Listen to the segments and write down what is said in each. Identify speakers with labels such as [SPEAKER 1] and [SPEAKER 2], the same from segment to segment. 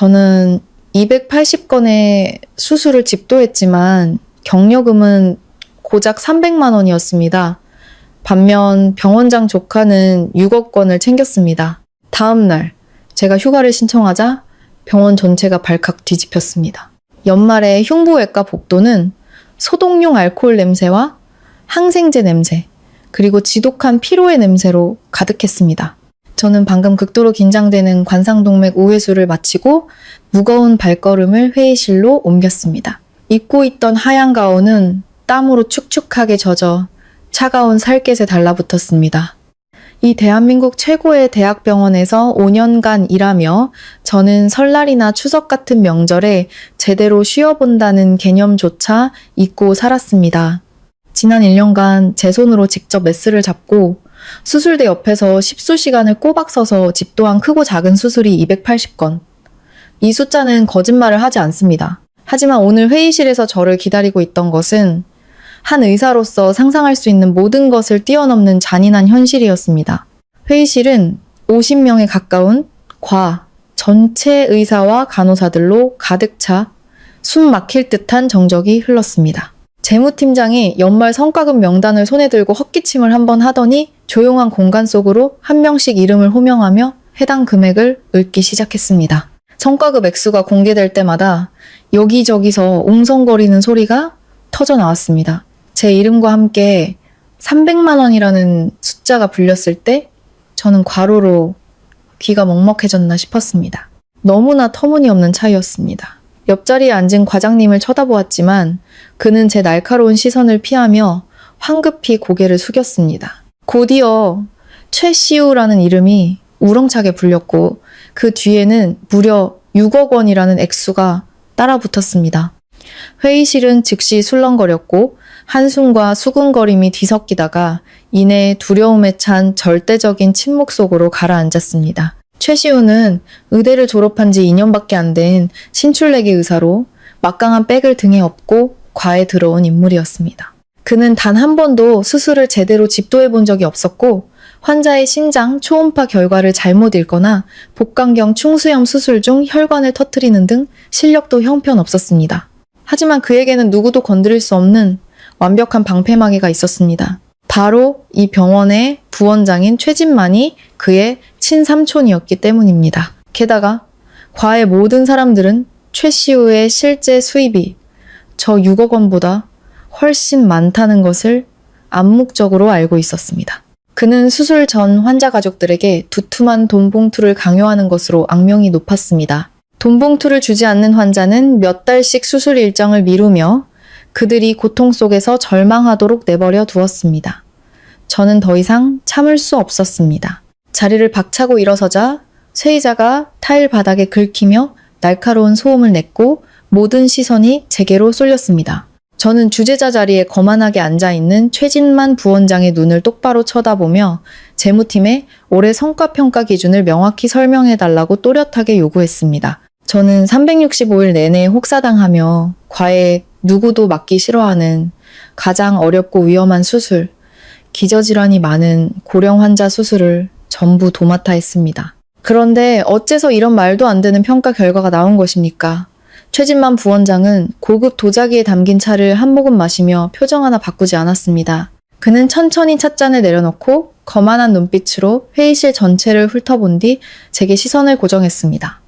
[SPEAKER 1] 저는 280건의 수술을 집도했지만 경력금은 고작 300만 원이었습니다. 반면 병원장 조카는 6억 건을 챙겼습니다. 다음 날 제가 휴가를 신청하자 병원 전체가 발칵 뒤집혔습니다. 연말에 흉부외과 복도는 소독용 알코올 냄새와 항생제 냄새, 그리고 지독한 피로의 냄새로 가득했습니다. 저는 방금 극도로 긴장되는 관상동맥 우회수를 마치고 무거운 발걸음을 회의실로 옮겼습니다. 입고 있던 하얀 가운은 땀으로 축축하게 젖어 차가운 살갗에 달라붙었습니다. 이 대한민국 최고의 대학병원에서 5년간 일하며 저는 설날이나 추석 같은 명절에 제대로 쉬어본다는 개념조차 잊고 살았습니다. 지난 1년간 제 손으로 직접 메스를 잡고 수술대 옆에서 10수시간을 꼬박 서서 집도한 크고 작은 수술이 280건. 이 숫자는 거짓말을 하지 않습니다. 하지만 오늘 회의실에서 저를 기다리고 있던 것은 한 의사로서 상상할 수 있는 모든 것을 뛰어넘는 잔인한 현실이었습니다. 회의실은 50명에 가까운 전체 의사와 간호사들로 가득 차 숨 막힐 듯한 정적이 흘렀습니다. 재무팀장이 연말 성과급 명단을 손에 들고 헛기침을 한번 하더니 조용한 공간 속으로 한 명씩 이름을 호명하며 해당 금액을 읊기 시작했습니다. 성과급 액수가 공개될 때마다 여기저기서 웅성거리는 소리가 터져 나왔습니다. 제 이름과 함께 300만 원이라는 숫자가 불렸을 때 저는 과로로 귀가 먹먹해졌나 싶었습니다. 너무나 터무니없는 차이였습니다. 옆자리에 앉은 과장님을 쳐다보았지만 그는 제 날카로운 시선을 피하며 황급히 고개를 숙였습니다. 곧이어 최시우라는 이름이 우렁차게 불렸고 그 뒤에는 무려 6억 원이라는 액수가 따라붙었습니다. 회의실은 즉시 술렁거렸고 한숨과 수군거림이 뒤섞이다가 이내 두려움에 찬 절대적인 침묵 속으로 가라앉았습니다. 최시우는 의대를 졸업한 지 2년밖에 안 된 신출내기 의사로 막강한 백을 등에 업고 과에 들어온 인물이었습니다. 그는 단 한 번도 수술을 제대로 집도해 본 적이 없었고 환자의 심장 초음파 결과를 잘못 읽거나 복강경 충수염 수술 중 혈관을 터뜨리는 등 실력도 형편없었습니다. 하지만 그에게는 누구도 건드릴 수 없는 완벽한 방패막이가 있었습니다. 바로 이 병원의 부원장인 최진만이 그의 친삼촌이었기 때문입니다. 게다가 과의 모든 사람들은 최시우의 실제 수입이 저 6억 원보다 훨씬 많다는 것을 암묵적으로 알고 있었습니다. 그는 수술 전 환자 가족들에게 두툼한 돈 봉투를 강요하는 것으로 악명이 높았습니다. 돈 봉투를 주지 않는 환자는 몇 달씩 수술 일정을 미루며 그들이 고통 속에서 절망하도록 내버려 두었습니다. 저는 더 이상 참을 수 없었습니다. 자리를 박차고 일어서자 쇠의자가 타일 바닥에 긁히며 날카로운 소음을 냈고 모든 시선이 제게로 쏠렸습니다. 저는 주재자 자리에 거만하게 앉아있는 최진만 부원장의 눈을 똑바로 쳐다보며 재무팀에 올해 성과평가 기준을 명확히 설명해달라고 또렷하게 요구했습니다. 저는 365일 내내 혹사당하며 과에 누구도 맡기 싫어하는 가장 어렵고 위험한 수술, 기저질환이 많은 고령 환자 수술을 전부 도맡아 했습니다. 그런데 어째서 이런 말도 안 되는 평가 결과가 나온 것입니까? 최진만 부원장은 고급 도자기에 담긴 차를 한 모금 마시며 표정 하나 바꾸지 않았습니다. 그는 천천히 찻잔을 내려놓고 거만한 눈빛으로 회의실 전체를 훑어본 뒤 제게 시선을 고정했습니다.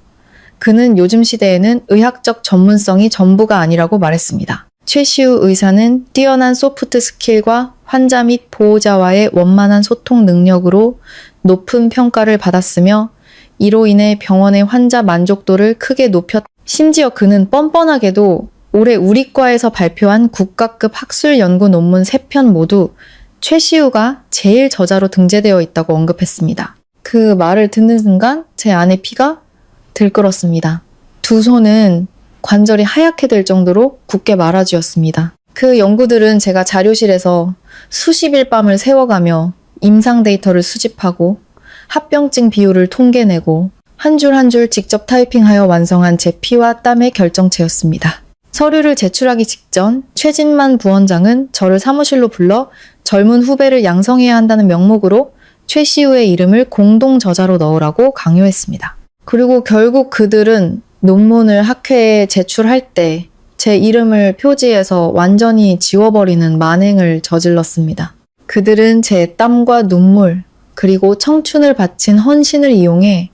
[SPEAKER 1] 그는 요즘 시대에는 의학적 전문성이 전부가 아니라고 말했습니다. 최시우 의사는 뛰어난 소프트 스킬과 환자 및 보호자와의 원만한 소통 능력으로 높은 평가를 받았으며 이로 인해 병원의 환자 만족도를 크게 높였다. 심지어 그는 뻔뻔하게도 올해 우리과에서 발표한 국가급 학술 연구 논문 3편 모두 최시우가 제일 저자로 등재되어 있다고 언급했습니다. 그 말을 듣는 순간 제 안에 피가 들끓었습니다. 두 손은 관절이 하얗게 될 정도로 굳게 말아쥐었습니다. 그 연구들은 제가 자료실에서 수십일 밤을 세워가며 임상 데이터를 수집하고 합병증 비율을 통계내고 한 줄 한 줄 직접 타이핑하여 완성한 제 피와 땀의 결정체였습니다. 서류를 제출하기 직전 최진만 부원장은 저를 사무실로 불러 젊은 후배를 양성해야 한다는 명목으로 최시우의 이름을 공동 저자로 넣으라고 강요했습니다. 그리고 결국 그들은 논문을 학회에 제출할 때 제 이름을 표지에서 완전히 지워버리는 만행을 저질렀습니다. 그들은 제 땀과 눈물, 그리고 청춘을 바친 헌신을 이용해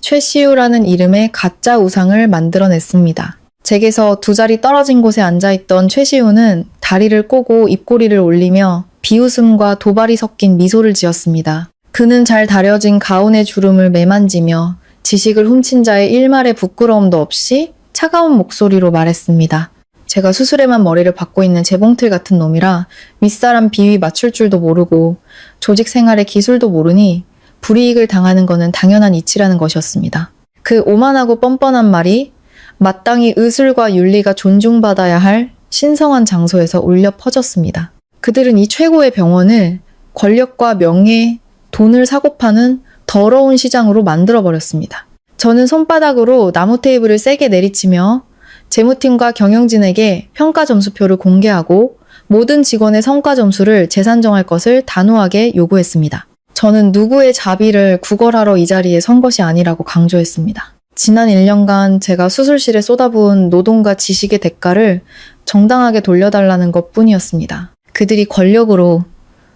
[SPEAKER 1] 최시우라는 이름의 가짜 우상을 만들어냈습니다. 댁에서 두 자리 떨어진 곳에 앉아있던 최시우는 다리를 꼬고 입꼬리를 올리며 비웃음과 도발이 섞인 미소를 지었습니다. 그는 잘 다려진 가운의 주름을 매만지며 지식을 훔친 자의 일말의 부끄러움도 없이 차가운 목소리로 말했습니다. 제가 수술에만 머리를 박고 있는 재봉틀 같은 놈이라 윗사람 비위 맞출 줄도 모르고 조직 생활의 기술도 모르니 불이익을 당하는 것은 당연한 이치라는 것이었습니다. 그 오만하고 뻔뻔한 말이 마땅히 의술과 윤리가 존중받아야 할 신성한 장소에서 울려 퍼졌습니다. 그들은 이 최고의 병원을 권력과 명예, 돈을 사고 파는 더러운 시장으로 만들어버렸습니다. 저는 손바닥으로 나무 테이블을 세게 내리치며 재무팀과 경영진에게 평가 점수표를 공개하고 모든 직원의 성과 점수를 재산정할 것을 단호하게 요구했습니다. 저는 누구의 자비를 구걸하러 이 자리에 선 것이 아니라고 강조했습니다. 지난 1년간 제가 수술실에 쏟아부은 노동과 지식의 대가를 정당하게 돌려달라는 것뿐이었습니다. 그들이 권력으로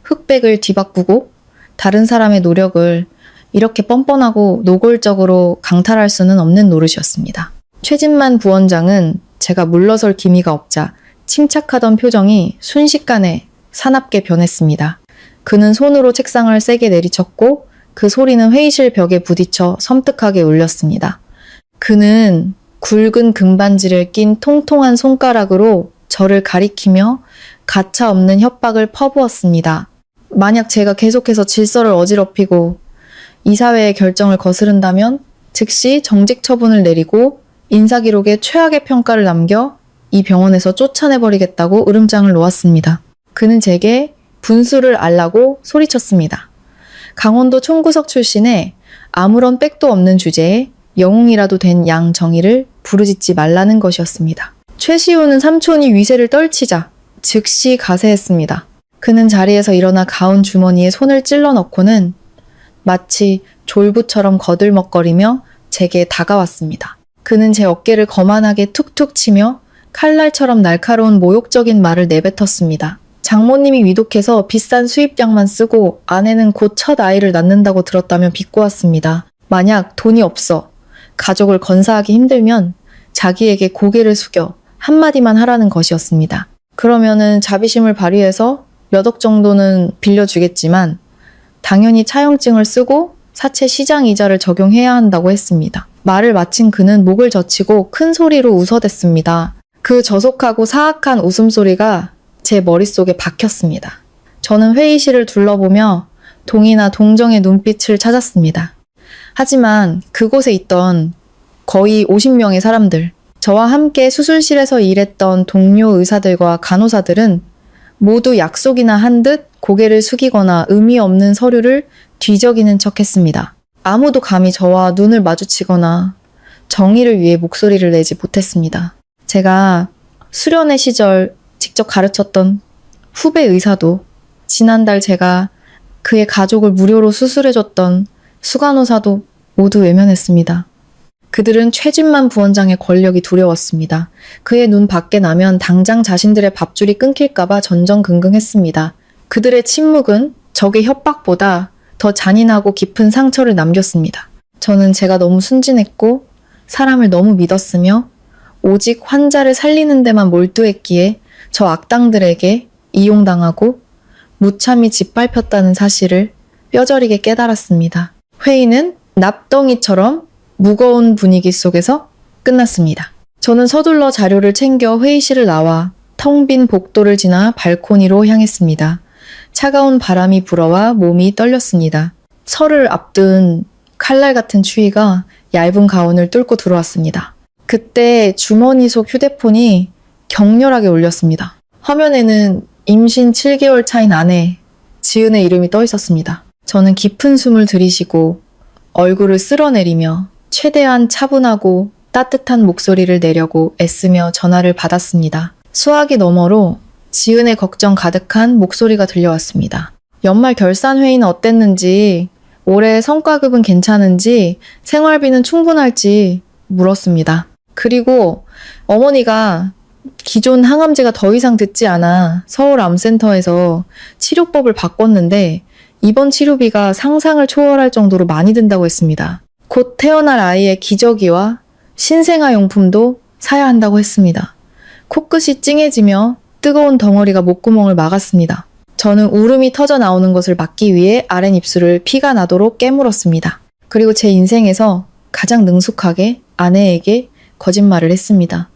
[SPEAKER 1] 흑백을 뒤바꾸고 다른 사람의 노력을 이렇게 뻔뻔하고 노골적으로 강탈할 수는 없는 노릇이었습니다. 최진만 부원장은 제가 물러설 기미가 없자 침착하던 표정이 순식간에 사납게 변했습니다. 그는 손으로 책상을 세게 내리쳤고 그 소리는 회의실 벽에 부딪혀 섬뜩하게 울렸습니다. 그는 굵은 금반지를 낀 통통한 손가락으로 저를 가리키며 가차없는 협박을 퍼부었습니다. 만약 제가 계속해서 질서를 어지럽히고 이사회의 결정을 거스른다면 즉시 정직 처분을 내리고 인사기록에 최악의 평가를 남겨 이 병원에서 쫓아내버리겠다고 으름장을 놓았습니다. 그는 제게 분수를 알라고 소리쳤습니다. 강원도 총구석 출신의 아무런 백도 없는 주제에 영웅이라도 된 양정희를 부르짖지 말라는 것이었습니다. 최시우는 삼촌이 위세를 떨치자 즉시 가세했습니다. 그는 자리에서 일어나 가운 주머니에 손을 찔러 넣고는 마치 졸부처럼 거들먹거리며 제게 다가왔습니다. 그는 제 어깨를 거만하게 툭툭 치며 칼날처럼 날카로운 모욕적인 말을 내뱉었습니다. 장모님이 위독해서 비싼 수입약만 쓰고 아내는 곧 첫 아이를 낳는다고 들었다면 비꼬았습니다. 만약 돈이 없어 가족을 건사하기 힘들면 자기에게 고개를 숙여 한마디만 하라는 것이었습니다. 그러면은 자비심을 발휘해서 몇 억 정도는 빌려주겠지만 당연히 차용증을 쓰고 사채 시장 이자를 적용해야 한다고 했습니다. 말을 마친 그는 목을 젖히고 큰 소리로 웃어댔습니다. 그 저속하고 사악한 웃음소리가 제 머릿속에 박혔습니다. 저는 회의실을 둘러보며 동의나 동정의 눈빛을 찾았습니다. 하지만 그곳에 있던 거의 50명의 사람들, 저와 함께 수술실에서 일했던 동료 의사들과 간호사들은 모두 약속이나 한 듯 고개를 숙이거나 의미 없는 서류를 뒤적이는 척 했습니다. 아무도 감히 저와 눈을 마주치거나 정의를 위해 목소리를 내지 못했습니다. 제가 수련회 시절 직접 가르쳤던 후배 의사도, 지난달 제가 그의 가족을 무료로 수술해줬던 수간호사도 모두 외면했습니다. 그들은 최진만 부원장의 권력이 두려웠습니다. 그의 눈 밖에 나면 당장 자신들의 밥줄이 끊길까봐 전전긍긍했습니다. 그들의 침묵은 적의 협박보다 더 잔인하고 깊은 상처를 남겼습니다. 저는 제가 너무 순진했고 사람을 너무 믿었으며 오직 환자를 살리는 데만 몰두했기에 저 악당들에게 이용당하고 무참히 짓밟혔다는 사실을 뼈저리게 깨달았습니다. 회의는 납덩이처럼 무거운 분위기 속에서 끝났습니다. 저는 서둘러 자료를 챙겨 회의실을 나와 텅 빈 복도를 지나 발코니로 향했습니다. 차가운 바람이 불어와 몸이 떨렸습니다. 설을 앞둔 칼날 같은 추위가 얇은 가운을 뚫고 들어왔습니다. 그때 주머니 속 휴대폰이 격렬하게 울렸습니다. 화면에는 임신 7개월 차인 아내 지은의 이름이 떠 있었습니다. 저는 깊은 숨을 들이쉬고 얼굴을 쓸어내리며 최대한 차분하고 따뜻한 목소리를 내려고 애쓰며 전화를 받았습니다. 수화기 너머로 지은의 걱정 가득한 목소리가 들려왔습니다. 연말 결산회의는 어땠는지, 올해 성과급은 괜찮은지, 생활비는 충분할지 물었습니다. 그리고 어머니가 기존 항암제가 더 이상 듣지 않아 서울암센터에서 치료법을 바꿨는데 이번 치료비가 상상을 초월할 정도로 많이 든다고 했습니다. 곧 태어날 아이의 기저귀와 신생아 용품도 사야 한다고 했습니다. 코끝이 찡해지며 뜨거운 덩어리가 목구멍을 막았습니다. 저는 울음이 터져 나오는 것을 막기 위해 아랫입술을 피가 나도록 깨물었습니다. 그리고 제 인생에서 가장 능숙하게 아내에게 거짓말을 했습니다.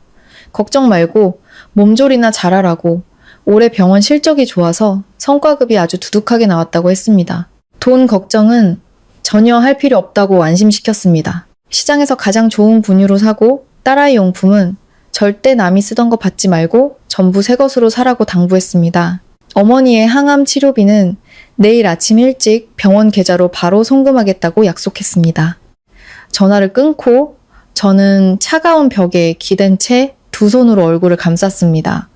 [SPEAKER 1] 걱정 말고 몸조리나 잘하라고 올해 병원 실적이 좋아서 성과급이 아주 두둑하게 나왔다고 했습니다. 돈 걱정은 전혀 할 필요 없다고 안심시켰습니다. 시장에서 가장 좋은 분유로 사고 딸아이 용품은 절대 남이 쓰던 거 받지 말고 전부 새 것으로 사라고 당부했습니다. 어머니의 항암 치료비는 내일 아침 일찍 병원 계좌로 바로 송금하겠다고 약속했습니다. 전화를 끊고 저는 차가운 벽에 기댄 채 두 손으로 얼굴을 감쌌습니다.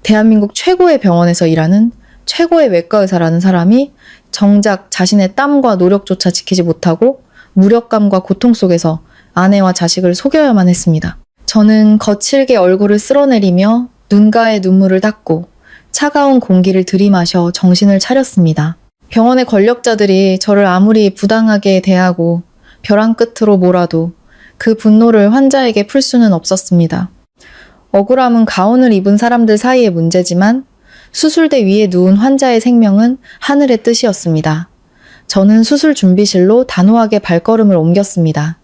[SPEAKER 1] 대한민국 최고의 병원에서 일하는 최고의 외과 의사라는 사람이 정작 자신의 땀과 노력조차 지키지 못하고 무력감과 고통 속에서 아내와 자식을 속여야만 했습니다. 저는 거칠게 얼굴을 쓸어내리며 눈가에 눈물을 닦고 차가운 공기를 들이마셔 정신을 차렸습니다. 병원의 권력자들이 저를 아무리 부당하게 대하고 벼랑 끝으로 몰아도 그 분노를 환자에게 풀 수는 없었습니다. 억울함은 가운을 입은 사람들 사이의 문제지만 수술대 위에 누운 환자의 생명은 하늘의 뜻이었습니다. 저는 수술 준비실로 단호하게 발걸음을 옮겼습니다.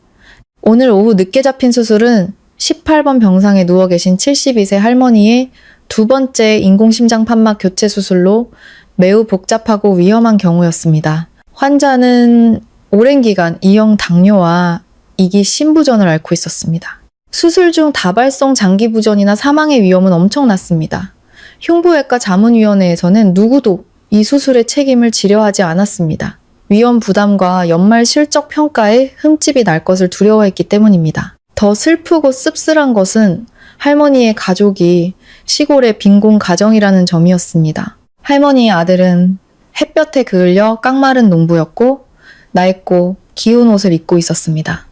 [SPEAKER 1] 오늘 오후 늦게 잡힌 수술은 18번 병상에 누워 계신 72세 할머니의 두 번째 인공심장 판막 교체 수술로 매우 복잡하고 위험한 경우였습니다. 환자는 오랜 기간 이형 당뇨와 이기 심부전을 앓고 있었습니다. 수술 중 다발성 장기 부전이나 사망의 위험은 엄청났습니다. 흉부외과 자문위원회에서는 누구도 이 수술의 책임을 지려하지 않았습니다. 위험 부담과 연말 실적 평가에 흠집이 날 것을 두려워했기 때문입니다. 더 슬프고 씁쓸한 것은 할머니의 가족이 시골의 빈곤 가정이라는 점이었습니다. 할머니의 아들은 햇볕에 그을려 깡마른 농부였고 낡고 기운 옷을 입고 있었습니다.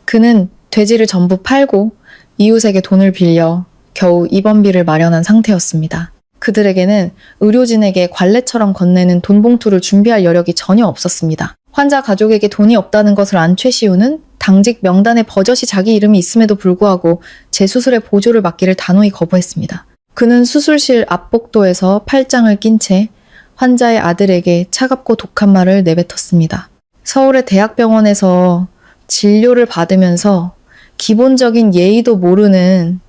[SPEAKER 1] 그는 돼지를 전부 팔고 이웃에게 돈을 빌려 겨우 입원비를 마련한 상태였습니다. 그들에게는 의료진에게 관례처럼 건네는 돈 봉투를 준비할 여력이 전혀 없었습니다. 환자 가족에게 돈이 없다는 것을 안 최시우는 당직 명단에 버젓이 자기 이름이 있음에도 불구하고 제 수술의 보조를 맡기를 단호히 거부했습니다. 그는 수술실 앞복도에서 팔짱을 낀 채 환자의 아들에게 차갑고 독한 말을 내뱉었습니다. 서울의 대학병원에서 진료를 받으면서 기본적인 예의도 모르는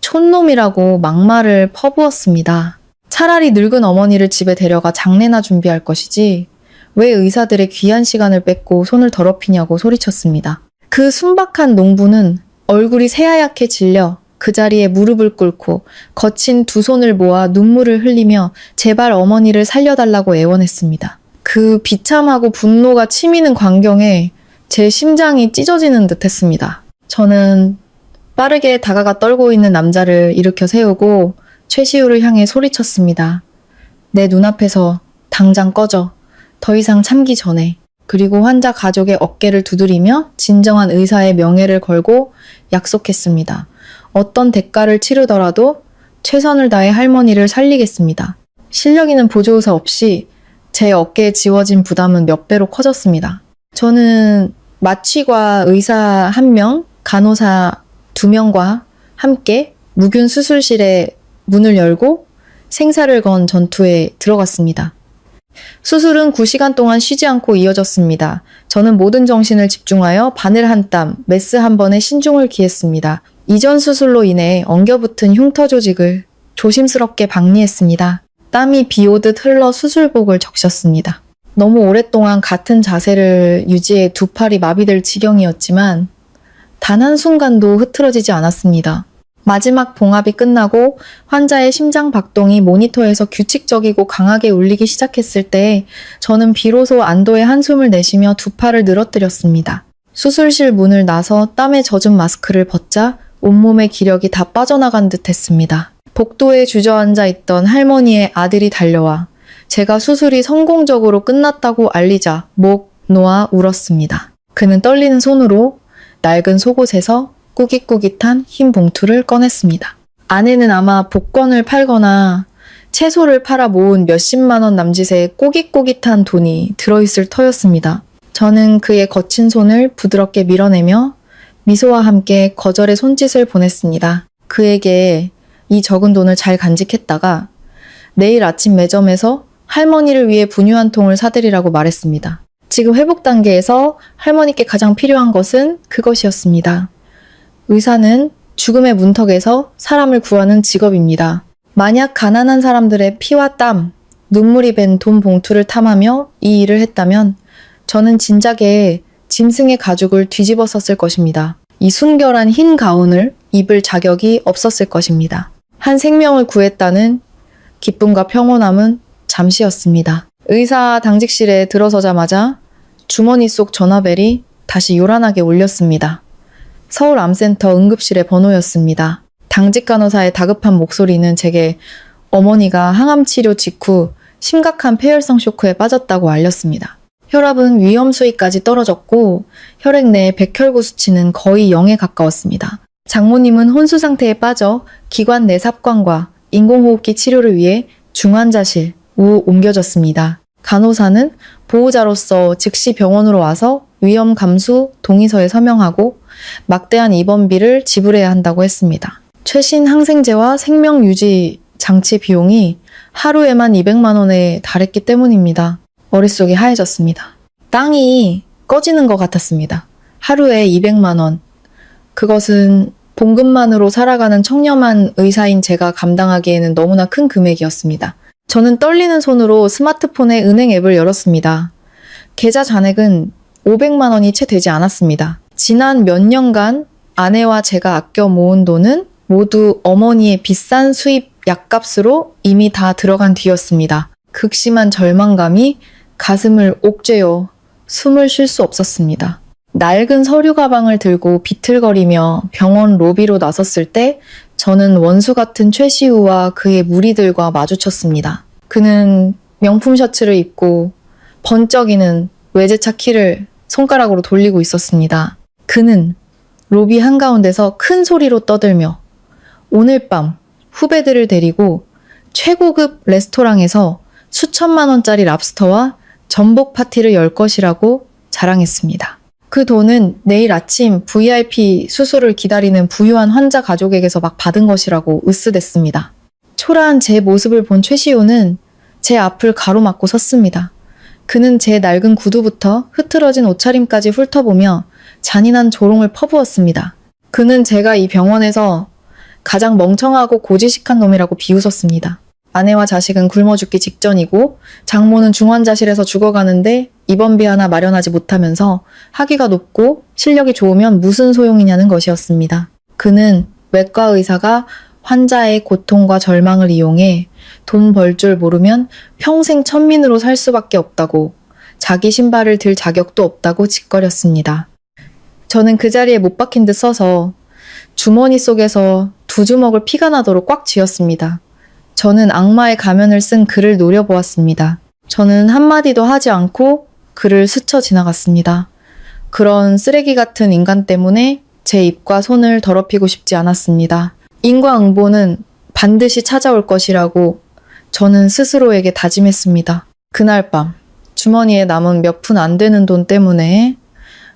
[SPEAKER 1] 촌놈이라고 막말을 퍼부었습니다. 차라리 늙은 어머니를 집에 데려가 장례나 준비할 것이지 왜 의사들의 귀한 시간을 뺏고 손을 더럽히냐고 소리쳤습니다. 그 순박한 농부는 얼굴이 새하얗게 질려 그 자리에 무릎을 꿇고 거친 두 손을 모아 눈물을 흘리며 제발 어머니를 살려달라고 애원했습니다. 그 비참하고 분노가 치미는 광경에 제 심장이 찢어지는 듯 했습니다. 저는 빠르게 다가가 떨고 있는 남자를 일으켜 세우고 최시우를 향해 소리쳤습니다. 내 눈앞에서 당장 꺼져. 더 이상 참기 전에. 그리고 환자 가족의 어깨를 두드리며 진정한 의사의 명예를 걸고 약속했습니다. 어떤 대가를 치르더라도 최선을 다해 할머니를 살리겠습니다. 실력 있는 보조의사 없이 제 어깨에 지워진 부담은 몇 배로 커졌습니다. 저는 마취과 의사 1명, 간호사 2명과 함께 무균 수술실에 문을 열고 생사를 건 전투에 들어갔습니다. 수술은 9시간 동안 쉬지 않고 이어졌습니다. 저는 모든 정신을 집중하여 바늘 한 땀, 메스 한 번에 신중을 기했습니다. 이전 수술로 인해 엉겨붙은 흉터 조직을 조심스럽게 박리했습니다. 땀이 비 오듯 흘러 수술복을 적셨습니다. 너무 오랫동안 같은 자세를 유지해 두 팔이 마비될 지경이었지만 단 한순간도 흐트러지지 않았습니다. 마지막 봉합이 끝나고 환자의 심장 박동이 모니터에서 규칙적이고 강하게 울리기 시작했을 때 저는 비로소 안도의 한숨을 내쉬며 두 팔을 늘어뜨렸습니다. 수술실 문을 나서 땀에 젖은 마스크를 벗자 온몸의 기력이 다 빠져나간 듯 했습니다. 복도에 주저앉아 있던 할머니의 아들이 달려와 제가 수술이 성공적으로 끝났다고 알리자 목 놓아 울었습니다. 그는 떨리는 손으로 낡은 속옷에서 꾸깃꾸깃한 흰 봉투를 꺼냈습니다. 안에는 아마 복권을 팔거나 채소를 팔아 모은 몇십만 원 남짓의 꼬깃꼬깃한 돈이 들어있을 터였습니다. 저는 그의 거친 손을 부드럽게 밀어내며 미소와 함께 거절의 손짓을 보냈습니다. 그에게 이 적은 돈을 잘 간직했다가 내일 아침 매점에서 할머니를 위해 분유 한 통을 사드리라고 말했습니다. 지금 회복 단계에서 할머니께 가장 필요한 것은 그것이었습니다. 의사는 죽음의 문턱에서 사람을 구하는 직업입니다. 만약 가난한 사람들의 피와 땀, 눈물이 밴 돈 봉투를 탐하며 이 일을 했다면 저는 진작에 짐승의 가죽을 뒤집어 썼을 것입니다. 이 순결한 흰 가운을 입을 자격이 없었을 것입니다. 한 생명을 구했다는 기쁨과 평온함은 잠시였습니다. 의사 당직실에 들어서자마자 주머니 속 전화벨이 다시 요란하게 울렸습니다. 서울암센터 응급실의 번호였습니다. 당직 간호사의 다급한 목소리는 제게 어머니가 항암 치료 직후 심각한 폐혈성 쇼크에 빠졌다고 알렸습니다. 혈압은 위험 수위까지 떨어졌고 혈액 내 백혈구 수치는 거의 0에 가까웠습니다. 장모님은 혼수 상태에 빠져 기관 내 삽관과 인공호흡기 치료를 위해 중환자실로 옮겨졌습니다. 간호사는 보호자로서 즉시 병원으로 와서 위험 감수 동의서에 서명하고 막대한 입원비를 지불해야 한다고 했습니다. 최신 항생제와 생명 유지 장치 비용이 하루에만 200만 원에 달했기 때문입니다. 머릿속이 하얘졌습니다. 땅이 꺼지는 것 같았습니다. 하루에 200만 원. 그것은 봉급만으로 살아가는 청렴한 의사인 제가 감당하기에는 너무나 큰 금액이었습니다. 저는 떨리는 손으로 스마트폰의 은행 앱을 열었습니다. 계좌 잔액은 500만 원이 채 되지 않았습니다. 지난 몇 년간 아내와 제가 아껴 모은 돈은 모두 어머니의 비싼 수입 약값으로 이미 다 들어간 뒤였습니다. 극심한 절망감이 가슴을 옥죄어 숨을 쉴 수 없었습니다. 낡은 서류 가방을 들고 비틀거리며 병원 로비로 나섰을 때 저는 원수 같은 최시우와 그의 무리들과 마주쳤습니다. 그는 명품 셔츠를 입고 번쩍이는 외제차 키를 손가락으로 돌리고 있었습니다. 그는 로비 한가운데서 큰 소리로 떠들며 오늘 밤 후배들을 데리고 최고급 레스토랑에서 수천만 원짜리 랍스터와 전복 파티를 열 것이라고 자랑했습니다. 그 돈은 내일 아침 VIP 수술을 기다리는 부유한 환자 가족에게서 막 받은 것이라고 으쓱댔습니다. 초라한 제 모습을 본 최시호는 제 앞을 가로막고 섰습니다. 그는 제 낡은 구두부터 흐트러진 옷차림까지 훑어보며 잔인한 조롱을 퍼부었습니다. 그는 제가 이 병원에서 가장 멍청하고 고지식한 놈이라고 비웃었습니다. 아내와 자식은 굶어 죽기 직전이고 장모는 중환자실에서 죽어가는데 입원비 하나 마련하지 못하면서 학위가 높고 실력이 좋으면 무슨 소용이냐는 것이었습니다. 그는 외과 의사가 환자의 고통과 절망을 이용해 돈 벌 줄 모르면 평생 천민으로 살 수밖에 없다고, 자기 신발을 들 자격도 없다고 짓거렸습니다. 저는 그 자리에 못 박힌 듯 서서 주머니 속에서 두 주먹을 피가 나도록 꽉 쥐었습니다. 저는 악마의 가면을 쓴 그를 노려보았습니다. 저는 한마디도 하지 않고 그를 스쳐 지나갔습니다. 그런 쓰레기 같은 인간 때문에 제 입과 손을 더럽히고 싶지 않았습니다. 인과응보는 반드시 찾아올 것이라고 저는 스스로에게 다짐했습니다. 그날 밤 주머니에 남은 몇 푼 안 되는 돈 때문에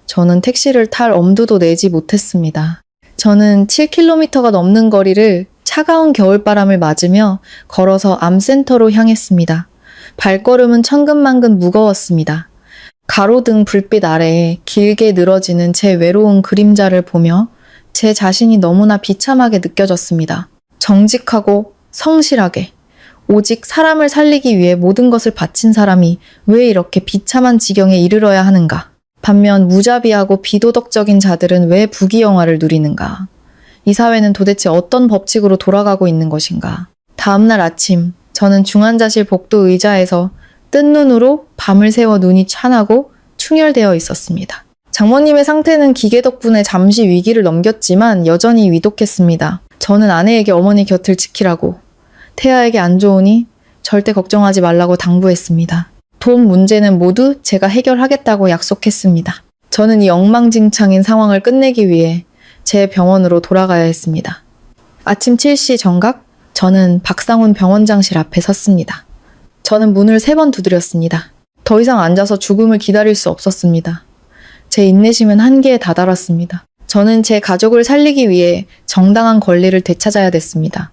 [SPEAKER 1] 저는 택시를 탈 엄두도 내지 못했습니다. 저는 7km가 넘는 거리를 차가운 겨울바람을 맞으며 걸어서 암센터로 향했습니다. 발걸음은 천근만근 무거웠습니다. 가로등 불빛 아래에 길게 늘어지는 제 외로운 그림자를 보며 제 자신이 너무나 비참하게 느껴졌습니다. 정직하고 성실하게 오직 사람을 살리기 위해 모든 것을 바친 사람이 왜 이렇게 비참한 지경에 이르러야 하는가? 반면 무자비하고 비도덕적인 자들은 왜 부귀영화를 누리는가? 이 사회는 도대체 어떤 법칙으로 돌아가고 있는 것인가? 다음날 아침, 저는 중환자실 복도 의자에서 뜬 눈으로 밤을 새워 눈이 찬하고 충혈되어 있었습니다. 장모님의 상태는 기계 덕분에 잠시 위기를 넘겼지만 여전히 위독했습니다. 저는 아내에게 어머니 곁을 지키라고, 태아에게 안 좋으니 절대 걱정하지 말라고 당부했습니다. 돈 문제는 모두 제가 해결하겠다고 약속했습니다. 저는 이 엉망진창인 상황을 끝내기 위해 제 병원으로 돌아가야 했습니다. 아침 7시 정각, 저는 박상훈 병원장실 앞에 섰습니다. 저는 문을 3번 두드렸습니다. 더 이상 앉아서 죽음을 기다릴 수 없었습니다. 제 인내심은 한계에 다다랐습니다. 저는 제 가족을 살리기 위해 정당한 권리를 되찾아야 됐습니다.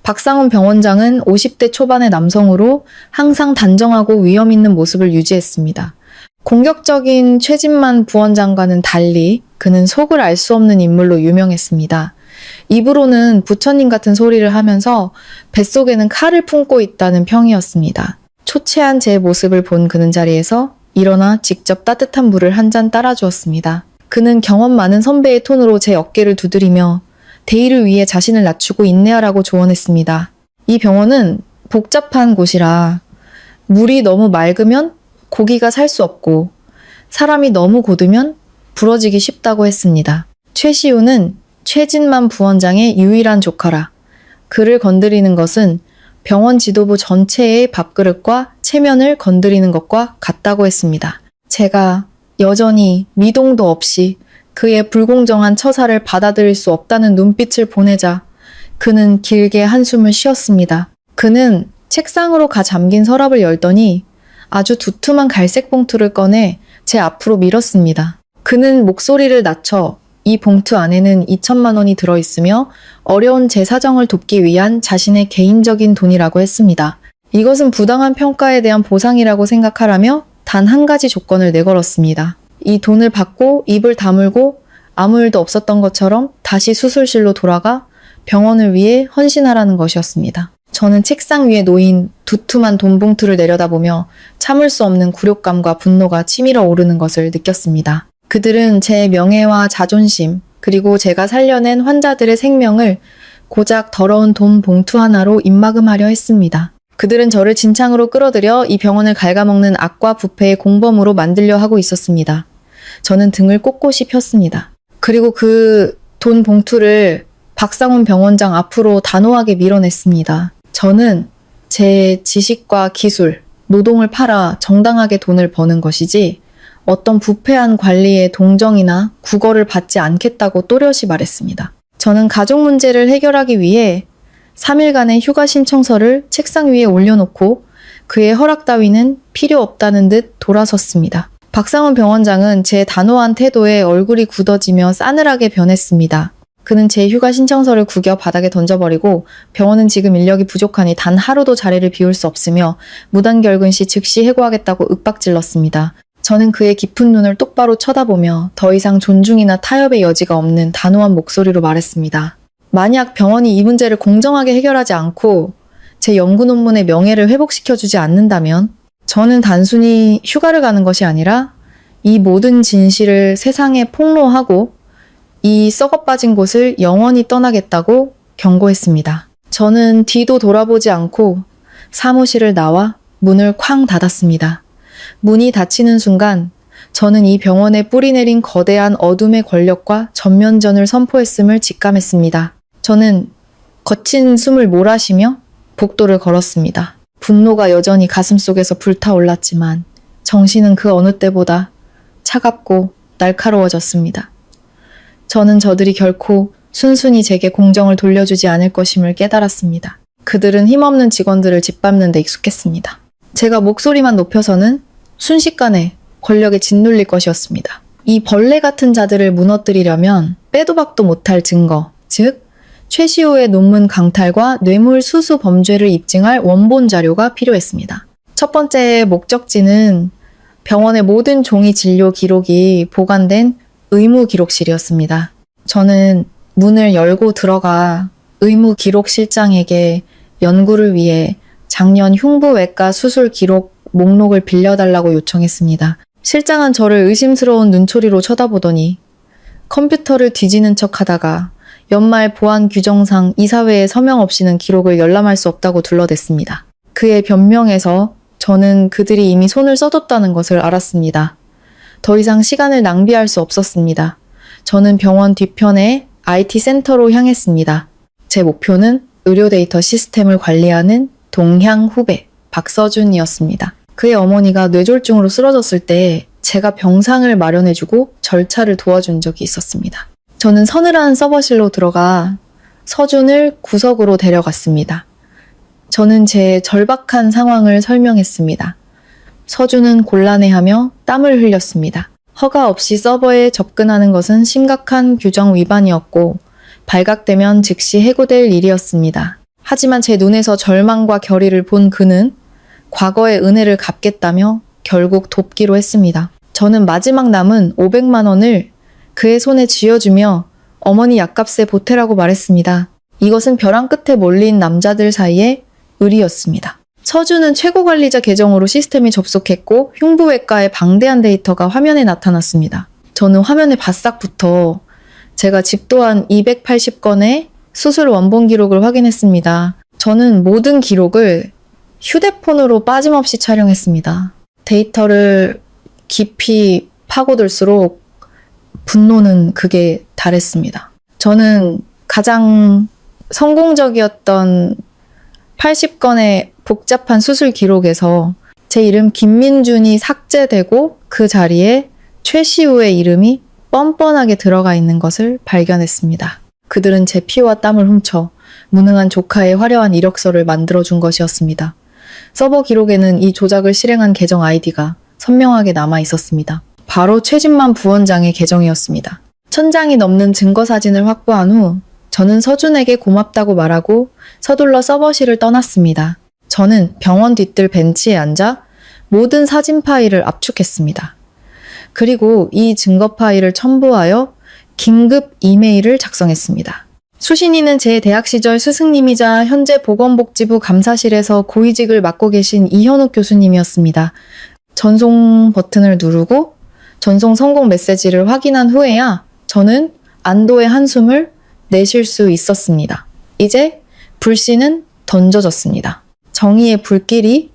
[SPEAKER 1] 박상훈 병원장은 50대 초반의 남성으로 항상 단정하고 위험 있는 모습을 유지했습니다. 공격적인 최진만 부원장과는 달리 그는 속을 알 수 없는 인물로 유명했습니다. 입으로는 부처님 같은 소리를 하면서 뱃속에는 칼을 품고 있다는 평이었습니다. 초췌한 제 모습을 본 그는 자리에서 일어나 직접 따뜻한 물을 한 잔 따라주었습니다. 그는 경험 많은 선배의 톤으로 제 어깨를 두드리며 대의를 위해 자신을 낮추고 인내하라고 조언했습니다. 이 병원은 복잡한 곳이라 물이 너무 맑으면 고기가 살 수 없고 사람이 너무 고두면 부러지기 쉽다고 했습니다. 최시우는 최진만 부원장의 유일한 조카라. 그를 건드리는 것은 병원 지도부 전체의 밥그릇과 체면을 건드리는 것과 같다고 했습니다. 제가 여전히 미동도 없이 그의 불공정한 처사를 받아들일 수 없다는 눈빛을 보내자 그는 길게 한숨을 쉬었습니다. 그는 책상으로 가 잠긴 서랍을 열더니 아주 두툼한 갈색 봉투를 꺼내 제 앞으로 밀었습니다. 그는 목소리를 낮춰 이 봉투 안에는 2천만 원이 들어있으며 어려운 제 사정을 돕기 위한 자신의 개인적인 돈이라고 했습니다. 이것은 부당한 평가에 대한 보상이라고 생각하라며 단 한 가지 조건을 내걸었습니다. 이 돈을 받고 입을 다물고 아무 일도 없었던 것처럼 다시 수술실로 돌아가 병원을 위해 헌신하라는 것이었습니다. 저는 책상 위에 놓인 두툼한 돈 봉투를 내려다보며 참을 수 없는 굴욕감과 분노가 치밀어 오르는 것을 느꼈습니다. 그들은 제 명예와 자존심, 그리고 제가 살려낸 환자들의 생명을 고작 더러운 돈 봉투 하나로 입막음하려 했습니다. 그들은 저를 진창으로 끌어들여 이 병원을 갉아먹는 악과 부패의 공범으로 만들려 하고 있었습니다. 저는 등을 꼿꼿이 폈습니다. 그리고 그 돈 봉투를 박상훈 병원장 앞으로 단호하게 밀어냈습니다. 저는 제 지식과 기술, 노동을 팔아 정당하게 돈을 버는 것이지 어떤 부패한 관리의 동정이나 구걸을 받지 않겠다고 또렷이 말했습니다. 저는 가족 문제를 해결하기 위해 3일간의 휴가 신청서를 책상 위에 올려놓고 그의 허락 따위는 필요 없다는 듯 돌아섰습니다. 박상훈 병원장은 제 단호한 태도에 얼굴이 굳어지며 싸늘하게 변했습니다. 그는 제 휴가 신청서를 구겨 바닥에 던져버리고 병원은 지금 인력이 부족하니 단 하루도 자리를 비울 수 없으며 무단결근 시 즉시 해고하겠다고 윽박질렀습니다. 저는 그의 깊은 눈을 똑바로 쳐다보며 더 이상 존중이나 타협의 여지가 없는 단호한 목소리로 말했습니다. 만약 병원이 이 문제를 공정하게 해결하지 않고 제 연구 논문의 명예를 회복시켜주지 않는다면 저는 단순히 휴가를 가는 것이 아니라 이 모든 진실을 세상에 폭로하고 이 썩어빠진 곳을 영원히 떠나겠다고 경고했습니다. 저는 뒤도 돌아보지 않고 사무실을 나와 문을 쾅 닫았습니다. 문이 닫히는 순간 저는 이 병원에 뿌리내린 거대한 어둠의 권력과 전면전을 선포했음을 직감했습니다. 저는 거친 숨을 몰아쉬며 복도를 걸었습니다. 분노가 여전히 가슴속에서 불타올랐지만 정신은 그 어느 때보다 차갑고 날카로워졌습니다. 저는 저들이 결코 순순히 제게 공정을 돌려주지 않을 것임을 깨달았습니다. 그들은 힘없는 직원들을 짓밟는 데 익숙했습니다. 제가 목소리만 높여서는 순식간에 권력에 짓눌릴 것이었습니다. 이 벌레 같은 자들을 무너뜨리려면 빼도 박도 못할 증거, 즉 최시호의 논문 강탈과 뇌물 수수 범죄를 입증할 원본 자료가 필요했습니다. 첫 번째 목적지는 병원의 모든 종이 진료 기록이 보관된 의무 기록실이었습니다. 저는 문을 열고 들어가 의무 기록실장에게 연구를 위해 작년 흉부외과 수술 기록 목록을 빌려달라고 요청했습니다. 실장은 저를 의심스러운 눈초리로 쳐다보더니 컴퓨터를 뒤지는 척 하다가 연말 보안 규정상 이사회에 서명 없이는 기록을 열람할 수 없다고 둘러댔습니다. 그의 변명에서 저는 그들이 이미 손을 써뒀다는 것을 알았습니다. 더 이상 시간을 낭비할 수 없었습니다. 저는 병원 뒤편의 IT 센터로 향했습니다. 제 목표는 의료 데이터 시스템을 관리하는 동향 후배 박서준이었습니다. 그의 어머니가 뇌졸중으로 쓰러졌을 때 제가 병상을 마련해주고 절차를 도와준 적이 있었습니다. 저는 서늘한 서버실로 들어가 서준을 구석으로 데려갔습니다. 저는 제 절박한 상황을 설명했습니다. 서준은 곤란해하며 땀을 흘렸습니다. 허가 없이 서버에 접근하는 것은 심각한 규정 위반이었고 발각되면 즉시 해고될 일이었습니다. 하지만 제 눈에서 절망과 결의를 본 그는 과거의 은혜를 갚겠다며 결국 돕기로 했습니다. 저는 마지막 남은 500만 원을 그의 손에 쥐어주며 어머니 약값에 보태라고 말했습니다. 이것은 벼랑 끝에 몰린 남자들 사이의 의리였습니다. 서준은 최고관리자 계정으로 시스템에 접속했고 흉부외과의 방대한 데이터가 화면에 나타났습니다. 저는 화면에 바싹부터 제가 집도한 280건의 수술 원본 기록을 확인했습니다. 저는 모든 기록을 휴대폰으로 빠짐없이 촬영했습니다. 데이터를 깊이 파고들수록 분노는 극에 달했습니다. 저는 가장 성공적이었던 80건의 복잡한 수술 기록에서 제 이름 김민준이 삭제되고 그 자리에 최시우의 이름이 뻔뻔하게 들어가 있는 것을 발견했습니다. 그들은 제 피와 땀을 훔쳐 무능한 조카의 화려한 이력서를 만들어준 것이었습니다. 서버 기록에는 이 조작을 실행한 계정 아이디가 선명하게 남아 있었습니다. 바로 최진만 부원장의 계정이었습니다. 1000장이 넘는 증거 사진을 확보한 후 저는 서준에게 고맙다고 말하고 서둘러 서버실을 떠났습니다. 저는 병원 뒤뜰 벤치에 앉아 모든 사진 파일을 압축했습니다. 그리고 이 증거 파일을 첨부하여 긴급 이메일을 작성했습니다. 수신이는 제 대학 시절 스승님이자 현재 보건복지부 감사실에서 고위직을 맡고 계신 이현욱 교수님이었습니다. 전송 버튼을 누르고 전송 성공 메시지를 확인한 후에야 저는 안도의 한숨을 내쉴 수 있었습니다. 이제 불씨는 던져졌습니다. 정의의 불길이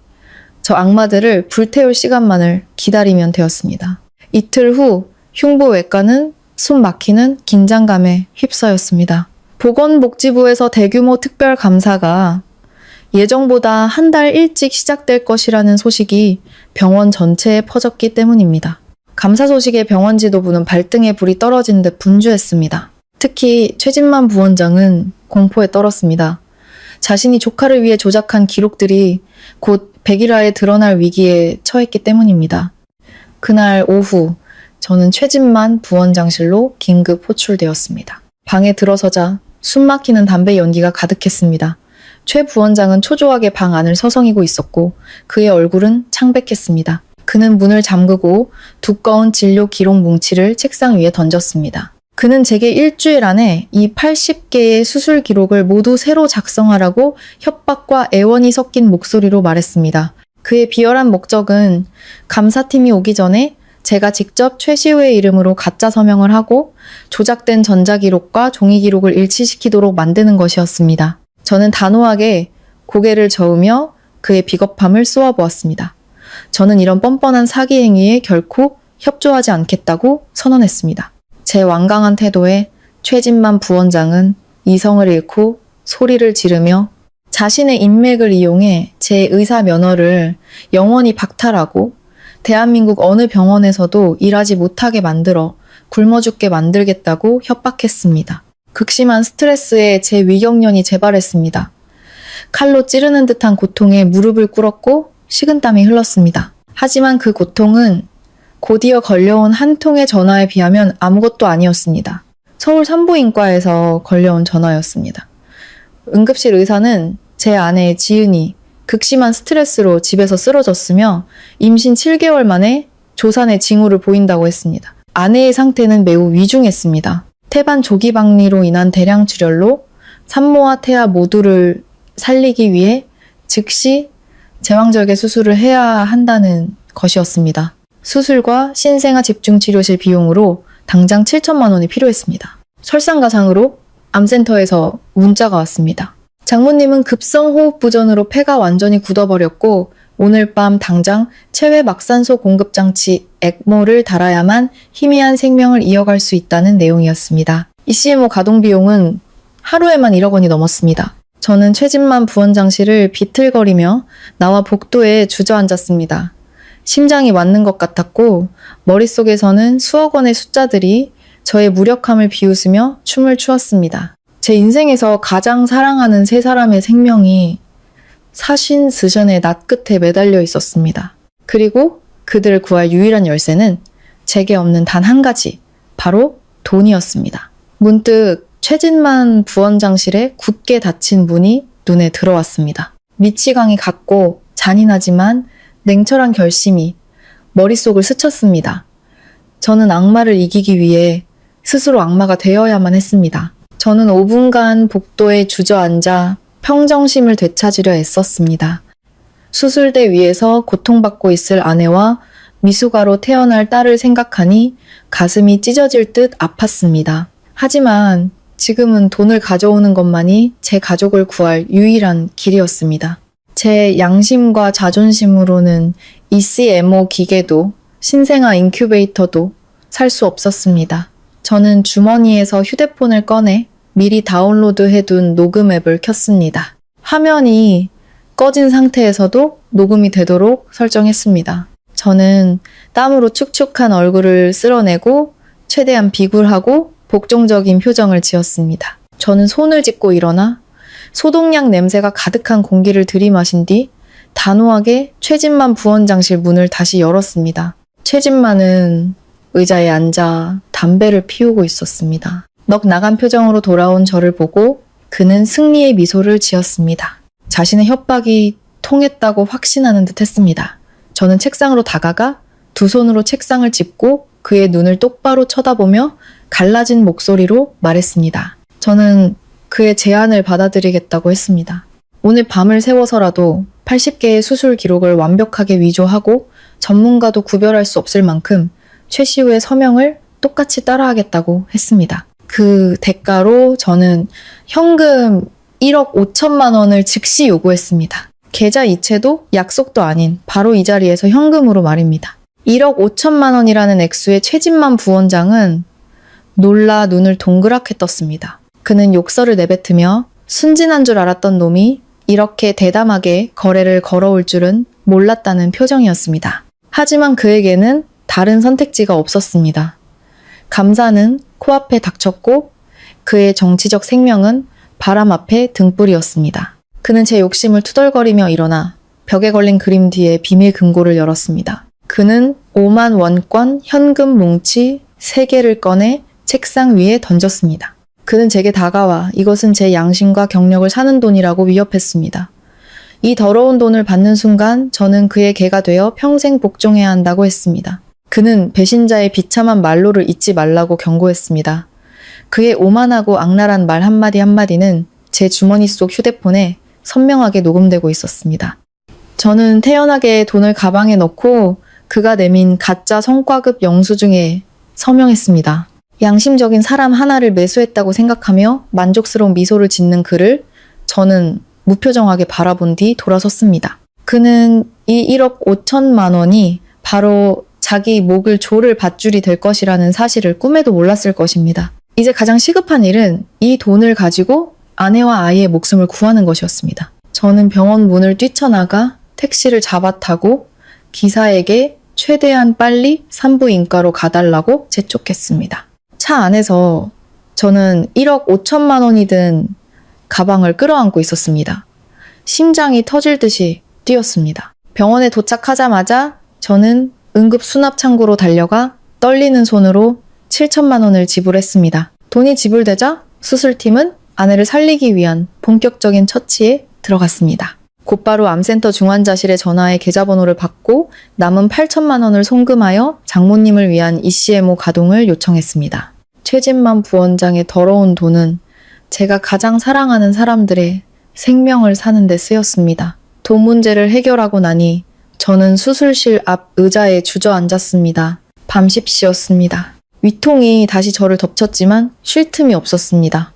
[SPEAKER 1] 저 악마들을 불태울 시간만을 기다리면 되었습니다. 이틀 후 흉부외과는 숨 막히는 긴장감에 휩싸였습니다. 보건복지부에서 대규모 특별감사가 예정보다 한 달 일찍 시작될 것이라는 소식이 병원 전체에 퍼졌기 때문입니다. 감사 소식에 병원 지도부는 발등에 불이 떨어진 듯 분주했습니다. 특히 최진만 부원장은 공포에 떨었습니다. 자신이 조카를 위해 조작한 기록들이 곧 백일화에 드러날 위기에 처했기 때문입니다. 그날 오후 저는 최진만 부원장실로 긴급 호출되었습니다. 방에 들어서자 숨 막히는 담배 연기가 가득했습니다. 최 부원장은 초조하게 방 안을 서성이고 있었고 그의 얼굴은 창백했습니다. 그는 문을 잠그고 두꺼운 진료 기록 뭉치를 책상 위에 던졌습니다. 그는 제게 일주일 안에 이 80개의 수술 기록을 모두 새로 작성하라고 협박과 애원이 섞인 목소리로 말했습니다. 그의 비열한 목적은 감사팀이 오기 전에 제가 직접 최시우의 이름으로 가짜 서명을 하고 조작된 전자기록과 종이기록을 일치시키도록 만드는 것이었습니다. 저는 단호하게 고개를 저으며 그의 비겁함을 쏘아보았습니다. 저는 이런 뻔뻔한 사기 행위에 결코 협조하지 않겠다고 선언했습니다. 제 완강한 태도에 최진만 부원장은 이성을 잃고 소리를 지르며 자신의 인맥을 이용해 제 의사 면허를 영원히 박탈하고 대한민국 어느 병원에서도 일하지 못하게 만들어 굶어 죽게 만들겠다고 협박했습니다. 극심한 스트레스에 제 위경련이 재발했습니다. 칼로 찌르는 듯한 고통에 무릎을 꿇었고 식은땀이 흘렀습니다. 하지만 그 고통은 곧이어 걸려온 한 통의 전화에 비하면 아무것도 아니었습니다. 서울 산부인과에서 걸려온 전화였습니다. 응급실 의사는 제 아내 지은이 극심한 스트레스로 집에서 쓰러졌으며 임신 7개월 만에 조산의 징후를 보인다고 했습니다. 아내의 상태는 매우 위중했습니다. 태반 조기 박리로 인한 대량 출혈로 산모와 태아 모두를 살리기 위해 즉시 제왕절개 수술을 해야 한다는 것이었습니다. 수술과 신생아 집중치료실 비용으로 당장 7천만 원이 필요했습니다. 설상가상으로 암센터에서 문자가 왔습니다. 장모님은 급성호흡부전으로 폐가 완전히 굳어버렸고 오늘 밤 당장 체외막산소 공급장치 엑모를 달아야만 희미한 생명을 이어갈 수 있다는 내용이었습니다. ECMO 가동 비용은 하루에만 1억 원이 넘었습니다. 저는 최진만 부원장실을 비틀거리며 나와 복도에 주저앉았습니다. 심장이 맞는 것 같았고 머릿속에서는 수억 원의 숫자들이 저의 무력함을 비웃으며 춤을 추었습니다. 제 인생에서 가장 사랑하는 세 사람의 생명이 사신스전의 낫 끝에 매달려 있었습니다. 그리고 그들을 구할 유일한 열쇠는 제게 없는 단 한 가지, 바로 돈이었습니다. 문득 최진만 부원장실에 굳게 닫힌 문이 눈에 들어왔습니다. 미치광이 같고 잔인하지만 냉철한 결심이 머릿속을 스쳤습니다. 저는 악마를 이기기 위해 스스로 악마가 되어야만 했습니다. 저는 5분간 복도에 주저앉아 평정심을 되찾으려 애썼습니다. 수술대 위에서 고통받고 있을 아내와 미숙아로 태어날 딸을 생각하니 가슴이 찢어질 듯 아팠습니다. 하지만 지금은 돈을 가져오는 것만이 제 가족을 구할 유일한 길이었습니다. 제 양심과 자존심으로는 ECMO 기계도 신생아 인큐베이터도 살 수 없었습니다. 저는 주머니에서 휴대폰을 꺼내 미리 다운로드해둔 녹음 앱을 켰습니다. 화면이 꺼진 상태에서도 녹음이 되도록 설정했습니다. 저는 땀으로 축축한 얼굴을 쓸어내고 최대한 비굴하고 복종적인 표정을 지었습니다. 저는 손을 짚고 일어나 소독약 냄새가 가득한 공기를 들이마신 뒤 단호하게 최진만 부원장실 문을 다시 열었습니다. 최진만은 의자에 앉아 담배를 피우고 있었습니다. 넋 나간 표정으로 돌아온 저를 보고 그는 승리의 미소를 지었습니다. 자신의 협박이 통했다고 확신하는 듯 했습니다. 저는 책상으로 다가가 두 손으로 책상을 짚고 그의 눈을 똑바로 쳐다보며 갈라진 목소리로 말했습니다. 저는 그의 제안을 받아들이겠다고 했습니다. 오늘 밤을 새워서라도 80개의 수술 기록을 완벽하게 위조하고 전문가도 구별할 수 없을 만큼 최시우의 서명을 똑같이 따라하겠다고 했습니다. 그 대가로 저는 현금 1억 5천만 원을 즉시 요구했습니다. 계좌 이체도 약속도 아닌 바로 이 자리에서 현금으로 말입니다. 1억 5천만 원이라는 액수의 최진만 부원장은 놀라 눈을 동그랗게 떴습니다. 그는 욕설을 내뱉으며 순진한 줄 알았던 놈이 이렇게 대담하게 거래를 걸어올 줄은 몰랐다는 표정이었습니다. 하지만 그에게는 다른 선택지가 없었습니다. 감사는 코앞에 닥쳤고 그의 정치적 생명은 바람 앞에 등불이었습니다. 그는 제 욕심을 투덜거리며 일어나 벽에 걸린 그림 뒤에 비밀 금고를 열었습니다. 그는 5만 원권 현금 뭉치 3개를 꺼내 책상 위에 던졌습니다. 그는 제게 다가와 이것은 제 양심과 경력을 사는 돈이라고 위협했습니다. 이 더러운 돈을 받는 순간 저는 그의 개가 되어 평생 복종해야 한다고 했습니다. 그는 배신자의 비참한 말로를 잊지 말라고 경고했습니다. 그의 오만하고 악랄한 말 한마디 한마디는 제 주머니 속 휴대폰에 선명하게 녹음되고 있었습니다. 저는 태연하게 돈을 가방에 넣고 그가 내민 가짜 성과급 영수증에 서명했습니다. 양심적인 사람 하나를 매수했다고 생각하며 만족스러운 미소를 짓는 그를 저는 무표정하게 바라본 뒤 돌아섰습니다. 그는 이 1억 5천만 원이 바로 자기 목을 조를 밧줄이 될 것이라는 사실을 꿈에도 몰랐을 것입니다. 이제 가장 시급한 일은 이 돈을 가지고 아내와 아이의 목숨을 구하는 것이었습니다. 저는 병원 문을 뛰쳐나가 택시를 잡아타고 기사에게 최대한 빨리 산부인과로 가달라고 재촉했습니다. 차 안에서 저는 1억 5천만 원이 든 가방을 끌어안고 있었습니다. 심장이 터질 듯이 뛰었습니다. 병원에 도착하자마자 저는 응급 수납 창구로 달려가 떨리는 손으로 7천만 원을 지불했습니다. 돈이 지불되자 수술팀은 아내를 살리기 위한 본격적인 처치에 들어갔습니다. 곧바로 암센터 중환자실에 전화해 계좌번호를 받고 남은 8천만 원을 송금하여 장모님을 위한 ECMO 가동을 요청했습니다. 최진만 부원장의 더러운 돈은 제가 가장 사랑하는 사람들의 생명을 사는 데 쓰였습니다. 돈 문제를 해결하고 나니 저는 수술실 앞 의자에 주저앉았습니다. 밤십시였습니다. 위통이 다시 저를 덮쳤지만 쉴 틈이 없었습니다.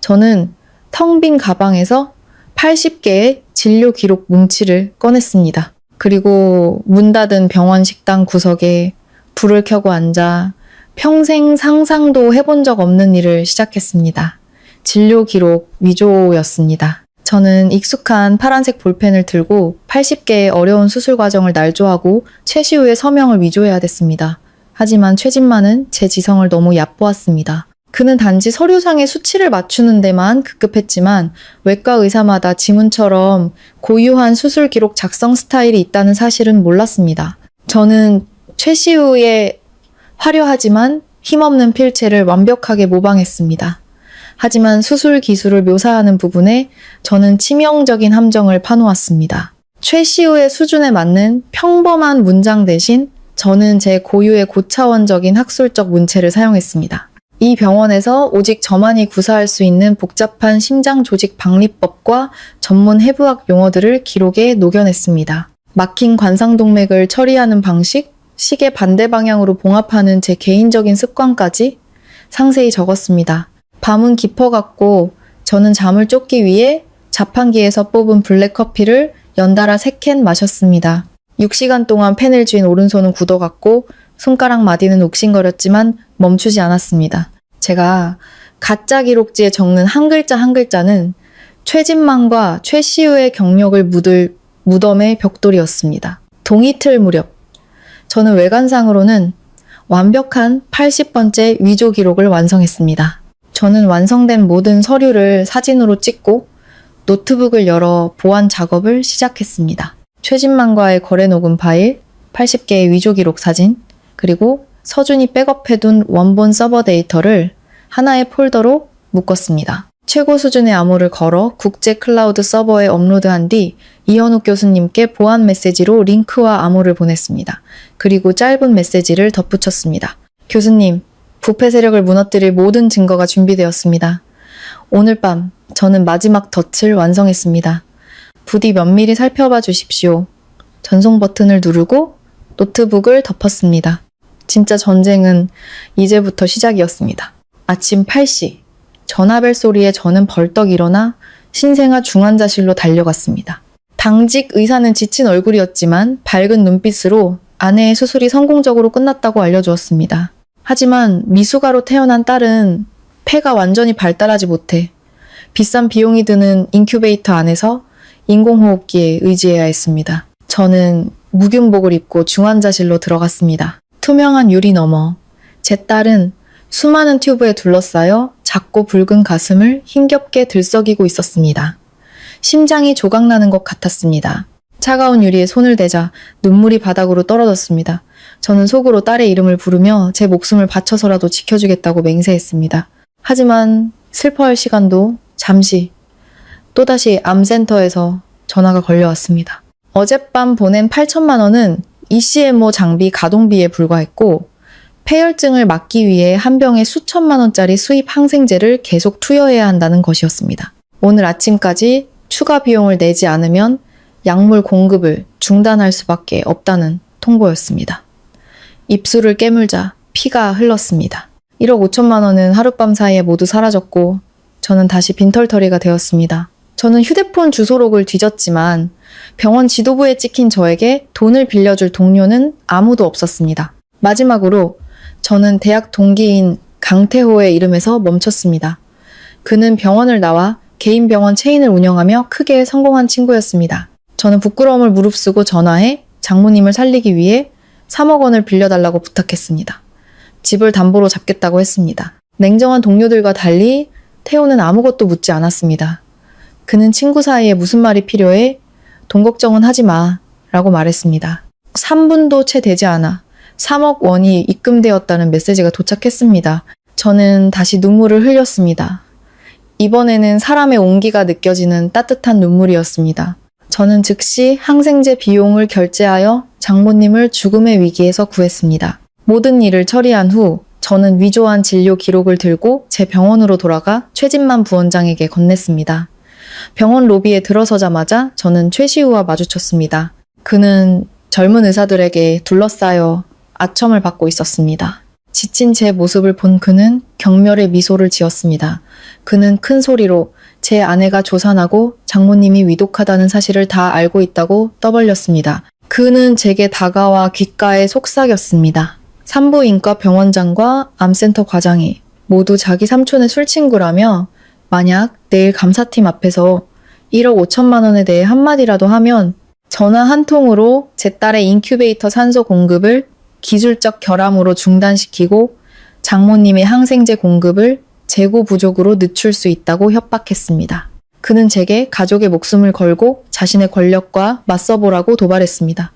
[SPEAKER 1] 저는 텅 빈 가방에서 80개의 진료 기록 뭉치를 꺼냈습니다. 그리고 문 닫은 병원 식당 구석에 불을 켜고 앉아 평생 상상도 해본 적 없는 일을 시작했습니다. 진료 기록 위조였습니다. 저는 익숙한 파란색 볼펜을 들고 80개의 어려운 수술 과정을 날조하고 최시우의 서명을 위조해야 됐습니다. 하지만 최진만은 제 지성을 너무 얕보았습니다. 그는 단지 서류상의 수치를 맞추는 데만 급급했지만 외과 의사마다 지문처럼 고유한 수술 기록 작성 스타일이 있다는 사실은 몰랐습니다. 저는 최시우의 화려하지만 힘없는 필체를 완벽하게 모방했습니다. 하지만 수술 기술을 묘사하는 부분에 저는 치명적인 함정을 파놓았습니다. 최시우의 수준에 맞는 평범한 문장 대신 저는 제 고유의 고차원적인 학술적 문체를 사용했습니다. 이 병원에서 오직 저만이 구사할 수 있는 복잡한 심장조직 박리법과 전문 해부학 용어들을 기록에 녹여냈습니다. 막힌 관상동맥을 처리하는 방식, 시계 반대 방향으로 봉합하는 제 개인적인 습관까지 상세히 적었습니다. 밤은 깊어갔고 저는 잠을 쫓기 위해 자판기에서 뽑은 블랙커피를 연달아 3캔 마셨습니다. 6시간 동안 펜을 쥔 오른손은 굳어갔고 손가락 마디는 욱신거렸지만 멈추지 않았습니다. 제가 가짜 기록지에 적는 한 글자 한 글자는 최진만과 최시우의 경력을 묻을 무덤의 벽돌이었습니다. 동이틀 무렵, 저는 외관상으로는 완벽한 80번째 위조 기록을 완성했습니다. 저는 완성된 모든 서류를 사진으로 찍고 노트북을 열어 보완 작업을 시작했습니다. 최진만과의 거래 녹음 파일, 80개의 위조 기록 사진, 그리고 서준이 백업해둔 원본 서버 데이터를 하나의 폴더로 묶었습니다. 최고 수준의 암호를 걸어 국제 클라우드 서버에 업로드한 뒤 이현욱 교수님께 보안 메시지로 링크와 암호를 보냈습니다. 그리고 짧은 메시지를 덧붙였습니다. 교수님, 부패 세력을 무너뜨릴 모든 증거가 준비되었습니다. 오늘 밤 저는 마지막 덫을 완성했습니다. 부디 면밀히 살펴봐 주십시오. 전송 버튼을 누르고 노트북을 덮었습니다. 진짜 전쟁은 이제부터 시작이었습니다. 아침 8시, 전화벨 소리에 저는 벌떡 일어나 신생아 중환자실로 달려갔습니다. 당직 의사는 지친 얼굴이었지만 밝은 눈빛으로 아내의 수술이 성공적으로 끝났다고 알려주었습니다. 하지만 미숙아로 태어난 딸은 폐가 완전히 발달하지 못해 비싼 비용이 드는 인큐베이터 안에서 인공호흡기에 의지해야 했습니다. 저는 무균복을 입고 중환자실로 들어갔습니다. 투명한 유리 너머 제 딸은 수많은 튜브에 둘러싸여 작고 붉은 가슴을 힘겹게 들썩이고 있었습니다. 심장이 조각나는 것 같았습니다. 차가운 유리에 손을 대자 눈물이 바닥으로 떨어졌습니다. 저는 속으로 딸의 이름을 부르며 제 목숨을 바쳐서라도 지켜주겠다고 맹세했습니다. 하지만 슬퍼할 시간도 잠시 또다시 암센터에서 전화가 걸려왔습니다. 어젯밤 보낸 8천만 원은 ECMO 장비 가동비에 불과했고 폐혈증을 막기 위해 한 병에 수천만 원짜리 수입 항생제를 계속 투여해야 한다는 것이었습니다. 오늘 아침까지 추가 비용을 내지 않으면 약물 공급을 중단할 수밖에 없다는 통보였습니다. 입술을 깨물자 피가 흘렀습니다. 1억 5천만 원은 하룻밤 사이에 모두 사라졌고 저는 다시 빈털터리가 되었습니다. 저는 휴대폰 주소록을 뒤졌지만 병원 지도부에 찍힌 저에게 돈을 빌려줄 동료는 아무도 없었습니다. 마지막으로 저는 대학 동기인 강태호의 이름에서 멈췄습니다. 그는 병원을 나와 개인 병원 체인을 운영하며 크게 성공한 친구였습니다. 저는 부끄러움을 무릅쓰고 전화해 장모님을 살리기 위해 3억 원을 빌려달라고 부탁했습니다. 집을 담보로 잡겠다고 했습니다. 냉정한 동료들과 달리 태호는 아무것도 묻지 않았습니다. 그는 친구 사이에 무슨 말이 필요해? 돈 걱정은 하지 마 라고 말했습니다. 3분도 채 되지 않아 3억 원이 입금되었다는 메시지가 도착했습니다. 저는 다시 눈물을 흘렸습니다. 이번에는 사람의 온기가 느껴지는 따뜻한 눈물이었습니다. 저는 즉시 항생제 비용을 결제하여 장모님을 죽음의 위기에서 구했습니다. 모든 일을 처리한 후 저는 위조한 진료 기록을 들고 제 병원으로 돌아가 최진만 부원장에게 건넸습니다. 병원 로비에 들어서자마자 저는 최시우와 마주쳤습니다. 그는 젊은 의사들에게 둘러싸여 아첨을 받고 있었습니다. 지친 제 모습을 본 그는 경멸의 미소를 지었습니다. 그는 큰 소리로 제 아내가 조산하고 장모님이 위독하다는 사실을 다 알고 있다고 떠벌렸습니다. 그는 제게 다가와 귓가에 속삭였습니다. 산부인과 병원장과 암센터 과장이 모두 자기 삼촌의 술친구라며 만약 내일 감사팀 앞에서 1억 5천만 원에 대해 한마디라도 하면 전화 한 통으로 제 딸의 인큐베이터 산소 공급을 중단하겠다고 기술적 결함으로 중단시키고 장모님의 항생제 공급을 재고 부족으로 늦출 수 있다고 협박했습니다. 그는 제게 가족의 목숨을 걸고 자신의 권력과 맞서보라고 도발했습니다.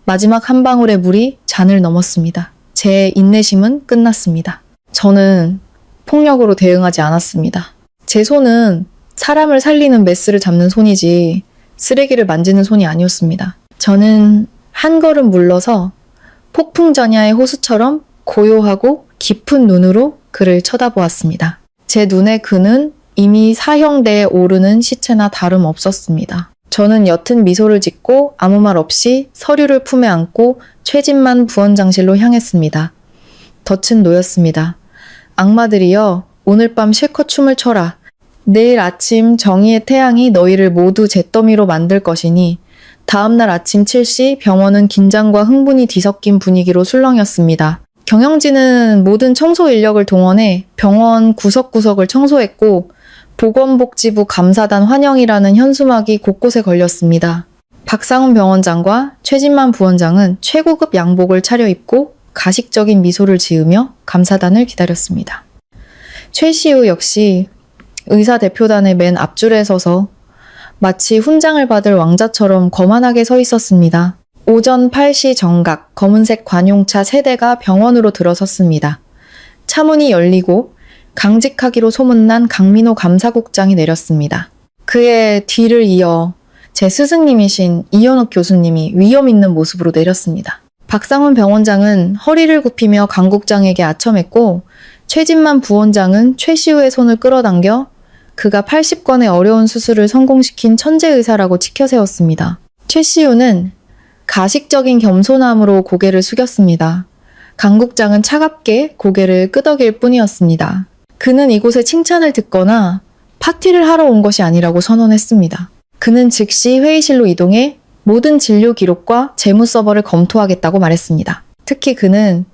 [SPEAKER 1] 마지막 한 방울의 물이 잔을 넘었습니다. 제 인내심은 끝났습니다. 저는 폭력으로 대응하지 않았습니다. 제 손은 사람을 살리는 메스를 잡는 손이지 쓰레기를 만지는 손이 아니었습니다. 저는 한 걸음 물러서 폭풍전야의 호수처럼 고요하고 깊은 눈으로 그를 쳐다보았습니다. 제 눈에 그는 이미 사형대에 오르는 시체나 다름없었습니다. 저는 옅은 미소를 짓고 아무 말 없이 서류를 품에 안고 최진만 부원장실로 향했습니다. 덫은 놓였습니다. 악마들이여, 오늘 밤 실컷 춤을 춰라. 내일 아침 정의의 태양이 너희를 모두 잿더미로 만들 것이니 다음날 아침 7시 병원은 긴장과 흥분이 뒤섞인 분위기로 술렁였습니다. 경영진은 모든 청소 인력을 동원해 병원 구석구석을 청소했고 보건복지부 감사단 환영이라는 현수막이 곳곳에 걸렸습니다. 박상훈 병원장과 최진만 부원장은 최고급 양복을 차려입고 가식적인 미소를 지으며 감사단을 기다렸습니다. 최시우 역시 의사 대표단의 맨 앞줄에 서서 마치 훈장을 받을 왕자처럼 거만하게 서 있었습니다. 오전 8시 정각 검은색 관용차 3대가 병원으로 들어섰습니다. 차문이 열리고 강직하기로 소문난 강민호 감사국장이 내렸습니다. 그의 뒤를 이어 제 스승님이신 이현욱 교수님이 위험 있는 모습으로 내렸습니다. 박상훈 병원장은 허리를 굽히며 강 국장에게 아첨했고 최진만 부원장은 최시우의 손을 끌어당겨 그가 80건의 어려운 수술을 성공시킨 천재 의사라고 치켜세웠습니다. 최시우는 가식적인 겸손함으로 고개를 숙였습니다. 강 국장은 차갑게 고개를 끄덕일 뿐이었습니다. 그는 이곳에 칭찬을 듣거나 파티를 하러 온 것이 아니라고 선언했습니다. 그는 즉시 회의실로 이동해 모든 진료 기록과 재무 서버를 검토하겠다고 말했습니다. 특히 그는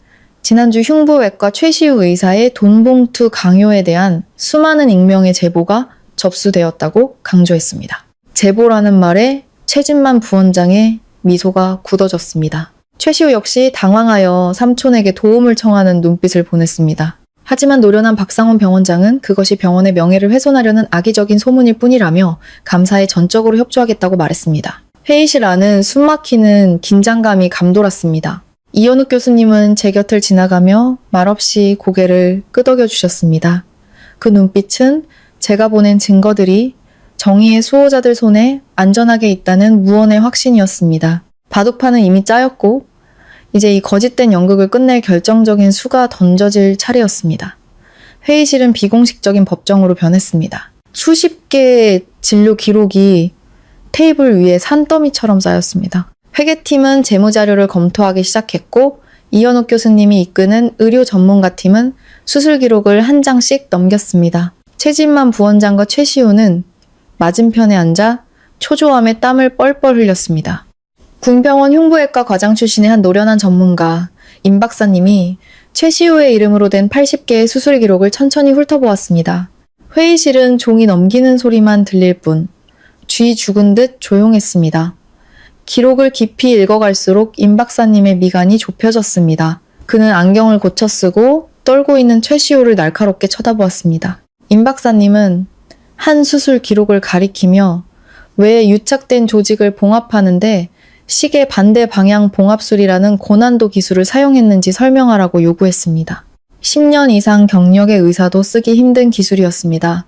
[SPEAKER 1] 지난주 흉부외과 최시우 의사의 돈봉투 강요에 대한 수많은 익명의 제보가 접수되었다고 강조했습니다. 제보라는 말에 최진만 부원장의 미소가 굳어졌습니다. 최시우 역시 당황하여 삼촌에게 도움을 청하는 눈빛을 보냈습니다. 하지만 노련한 박상훈 병원장은 그것이 병원의 명예를 훼손하려는 악의적인 소문일 뿐이라며 감사에 전적으로 협조하겠다고 말했습니다. 회의실 안은 숨막히는 긴장감이 감돌았습니다. 이현욱 교수님은 제 곁을 지나가며 말없이 고개를 끄덕여 주셨습니다. 그 눈빛은 제가 보낸 증거들이 정의의 수호자들 손에 안전하게 있다는 무언의 확신이었습니다. 바둑판은 이미 짜였고 이제 이 거짓된 연극을 끝낼 결정적인 수가 던져질 차례였습니다. 회의실은 비공식적인 법정으로 변했습니다. 수십 개의 진료 기록이 테이블 위에 산더미처럼 쌓였습니다. 회계팀은 재무자료를 검토하기 시작했고 이현욱 교수님이 이끄는 의료 전문가팀은 수술 기록을 한 장씩 넘겼습니다. 최진만 부원장과 최시우는 맞은편에 앉아 초조함에 땀을 뻘뻘 흘렸습니다. 군병원 흉부외과 과장 출신의 한 노련한 전문가 임 박사님이 최시우의 이름으로 된 80개의 수술 기록을 천천히 훑어보았습니다. 회의실은 종이 넘기는 소리만 들릴 뿐 쥐 죽은 듯 조용했습니다. 기록을 깊이 읽어갈수록 임 박사님의 미간이 좁혀졌습니다. 그는 안경을 고쳐 쓰고 떨고 있는 최시우를 날카롭게 쳐다보았습니다. 임 박사님은 한 수술 기록을 가리키며 왜 유착된 조직을 봉합하는데 시계 반대 방향 봉합술이라는 고난도 기술을 사용했는지 설명하라고 요구했습니다. 10년 이상 경력의 의사도 쓰기 힘든 기술이었습니다.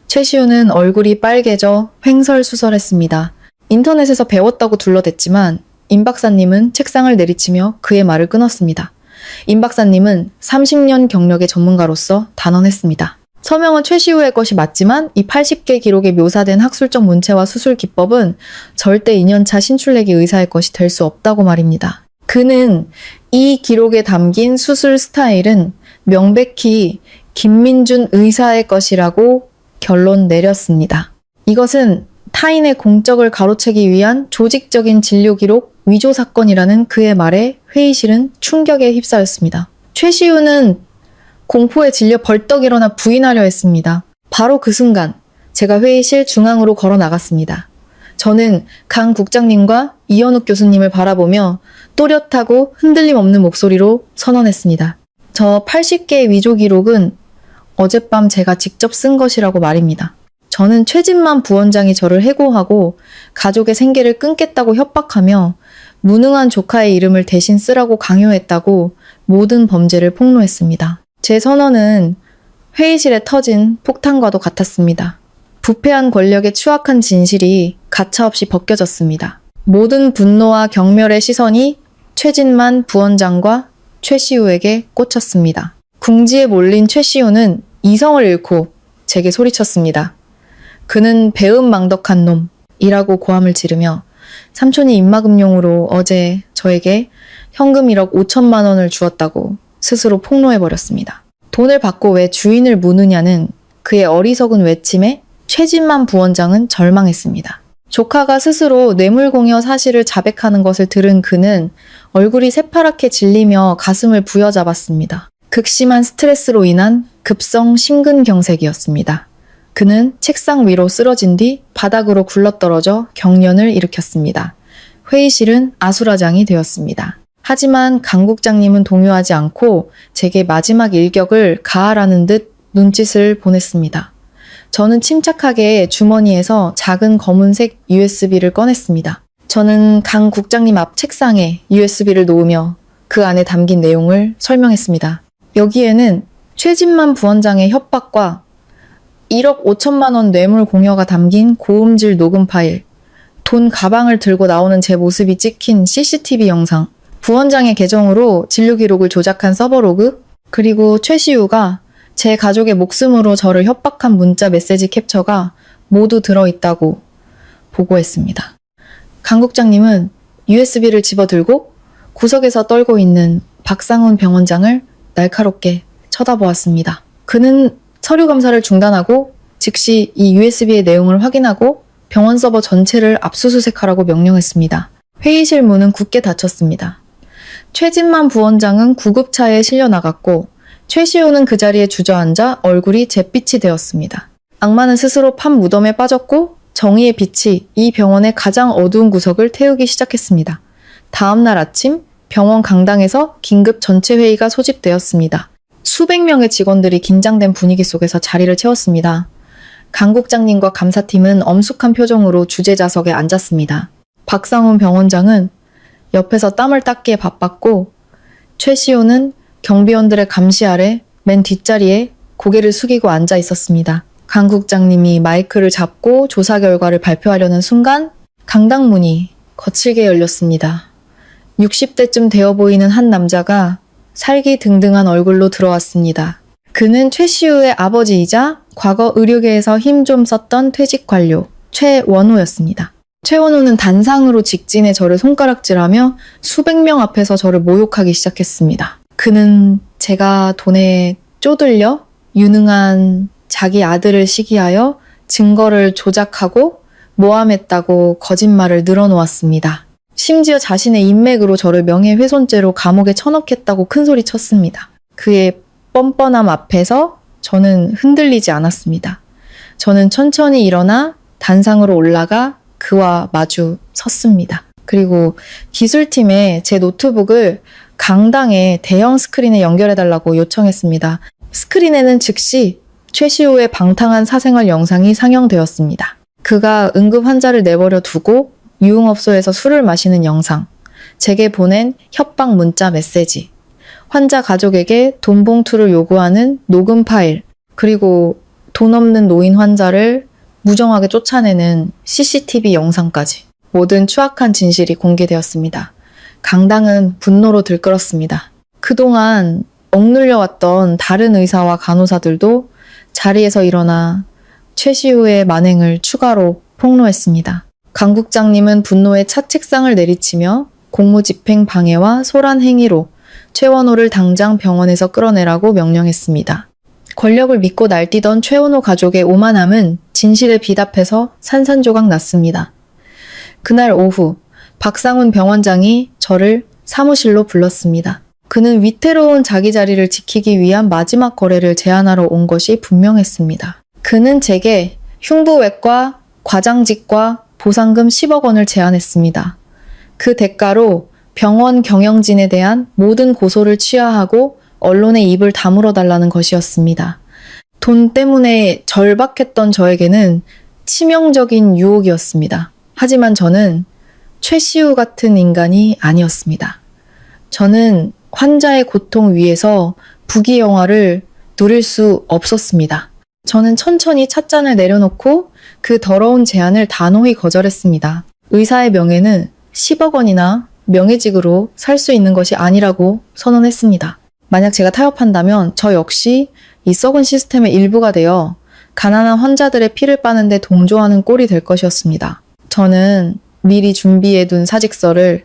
[SPEAKER 1] 최시우는 얼굴이 빨개져 횡설수설했습니다. 인터넷에서 배웠다고 둘러댔지만 임 박사님은 책상을 내리치며 그의 말을 끊었습니다. 임 박사님은 30년 경력의 전문가로서 단언했습니다. 서명은 최시우의 것이 맞지만 이 80개 기록에 묘사된 학술적 문체와 수술 기법은 절대 2년차 신출내기 의사의 것이 될 수 없다고 말입니다. 그는 이 기록에 담긴 수술 스타일은 명백히 김민준 의사의 것이라고 결론 내렸습니다. 이것은 타인의 공적을 가로채기 위한 조직적인 진료 기록 위조 사건이라는 그의 말에 회의실은 충격에 휩싸였습니다. 최시우는 공포에 질려 벌떡 일어나 부인하려 했습니다. 바로 그 순간 제가 회의실 중앙으로 걸어 나갔습니다. 저는 강 국장님과 이현욱 교수님을 바라보며 또렷하고 흔들림 없는 목소리로 선언했습니다. 저 80개의 위조 기록은 어젯밤 제가 직접 쓴 것이라고 말입니다. 저는 최진만 부원장이 저를 해고하고 가족의 생계를 끊겠다고 협박하며 무능한 조카의 이름을 대신 쓰라고 강요했다고 모든 범죄를 폭로했습니다. 제 선언은 회의실에 터진 폭탄과도 같았습니다. 부패한 권력의 추악한 진실이 가차없이 벗겨졌습니다. 모든 분노와 경멸의 시선이 최진만 부원장과 최시우에게 꽂혔습니다. 궁지에 몰린 최시우는 이성을 잃고 제게 소리쳤습니다. 그는 배은망덕한 놈이라고 고함을 지르며 삼촌이 입막음용으로 어제 저에게 현금 1억 5천만 원을 주었다고 스스로 폭로해버렸습니다. 돈을 받고 왜 주인을 무느냐는 그의 어리석은 외침에 최진만 부원장은 절망했습니다. 조카가 스스로 뇌물공여 사실을 자백하는 것을 들은 그는 얼굴이 새파랗게 질리며 가슴을 부여잡았습니다. 극심한 스트레스로 인한 급성 심근경색이었습니다. 그는 책상 위로 쓰러진 뒤 바닥으로 굴러떨어져 경련을 일으켰습니다. 회의실은 아수라장이 되었습니다. 하지만 강 국장님은 동요하지 않고 제게 마지막 일격을 가하라는 듯 눈짓을 보냈습니다. 저는 침착하게 주머니에서 작은 검은색 USB를 꺼냈습니다. 저는 강 국장님 앞 책상에 USB를 놓으며 그 안에 담긴 내용을 설명했습니다. 여기에는 최진만 부원장의 협박과 1억 5천만 원 뇌물 공여가 담긴 고음질 녹음 파일, 돈 가방을 들고 나오는 제 모습이 찍힌 CCTV 영상, 부원장의 계정으로 진료 기록을 조작한 서버 로그, 그리고 최시우가 제 가족의 목숨으로 저를 협박한 문자 메시지 캡처가 모두 들어있다고 보고했습니다. 강 국장님은 USB를 집어들고 구석에서 떨고 있는 박상훈 병원장을 날카롭게 쳐다보았습니다. 그는 서류 검사를 중단하고 즉시 이 USB의 내용을 확인하고 병원 서버 전체를 압수수색하라고 명령했습니다. 회의실 문은 굳게 닫혔습니다. 최진만 부원장은 구급차에 실려 나갔고 최시우는 그 자리에 주저앉아 얼굴이 잿빛이 되었습니다. 악마는 스스로 판 무덤에 빠졌고 정의의 빛이 이 병원의 가장 어두운 구석을 태우기 시작했습니다. 다음 날 아침 병원 강당에서 긴급 전체 회의가 소집되었습니다. 수백 명의 직원들이 긴장된 분위기 속에서 자리를 채웠습니다. 강 국장님과 감사팀은 엄숙한 표정으로 주재자석에 앉았습니다. 박상훈 병원장은 옆에서 땀을 닦기에 바빴고 최시우는 경비원들의 감시 아래 맨 뒷자리에 고개를 숙이고 앉아 있었습니다. 강 국장님이 마이크를 잡고 조사 결과를 발표하려는 순간 강당문이 거칠게 열렸습니다. 60대쯤 되어 보이는 한 남자가 살기등등한 얼굴로 들어왔습니다. 그는 최시우의 아버지이자 과거 의료계에서 힘 좀 썼던 퇴직 관료 최원호였습니다. 최원호는 단상으로 직진해 저를 손가락질하며 수백 명 앞에서 저를 모욕하기 시작했습니다. 그는 제가 돈에 쪼들려 유능한 자기 아들을 시기하여 증거를 조작하고 모함했다고 거짓말을 늘어놓았습니다. 심지어 자신의 인맥으로 저를 명예훼손죄로 감옥에 쳐넣겠다고 큰소리 쳤습니다. 그의 뻔뻔함 앞에서 저는 흔들리지 않았습니다. 저는 천천히 일어나 단상으로 올라가 그와 마주 섰습니다. 그리고 기술팀에 제 노트북을 강당의 대형 스크린에 연결해달라고 요청했습니다. 스크린에는 즉시 최시우의 방탕한 사생활 영상이 상영되었습니다. 그가 응급 환자를 내버려 두고 유흥업소에서 술을 마시는 영상, 제게 보낸 협박 문자 메시지, 환자 가족에게 돈 봉투를 요구하는 녹음 파일, 그리고 돈 없는 노인 환자를 무정하게 쫓아내는 CCTV 영상까지 모든 추악한 진실이 공개되었습니다. 강당은 분노로 들끓었습니다. 그동안 억눌려왔던 다른 의사와 간호사들도 자리에서 일어나 최시우의 만행을 추가로 폭로했습니다. 강 국장님은 분노에 차책상을 내리치며 공무집행 방해와 소란 행위로 최원호를 당장 병원에서 끌어내라고 명령했습니다. 권력을 믿고 날뛰던 최원호 가족의 오만함은 진실에 비답해서 산산조각 났습니다. 그날 오후 박상훈 병원장이 저를 사무실로 불렀습니다. 그는 위태로운 자기 자리를 지키기 위한 마지막 거래를 제안하러 온 것이 분명했습니다. 그는 제게 흉부외과, 과장직과 보상금 10억 원을 제안했습니다. 그 대가로 병원 경영진에 대한 모든 고소를 취하하고 언론에 입을 다물어 달라는 것이었습니다. 돈 때문에 절박했던 저에게는 치명적인 유혹이었습니다. 하지만 저는 최시우 같은 인간이 아니었습니다. 저는 환자의 고통 위에서 부귀영화를 누릴 수 없었습니다. 저는 천천히 찻잔을 내려놓고 그 더러운 제안을 단호히 거절했습니다. 의사의 명예는 10억 원이나 명예직으로 살 수 있는 것이 아니라고 선언했습니다. 만약 제가 타협한다면 저 역시 이 썩은 시스템의 일부가 되어 가난한 환자들의 피를 빠는데 동조하는 꼴이 될 것이었습니다. 저는 미리 준비해둔 사직서를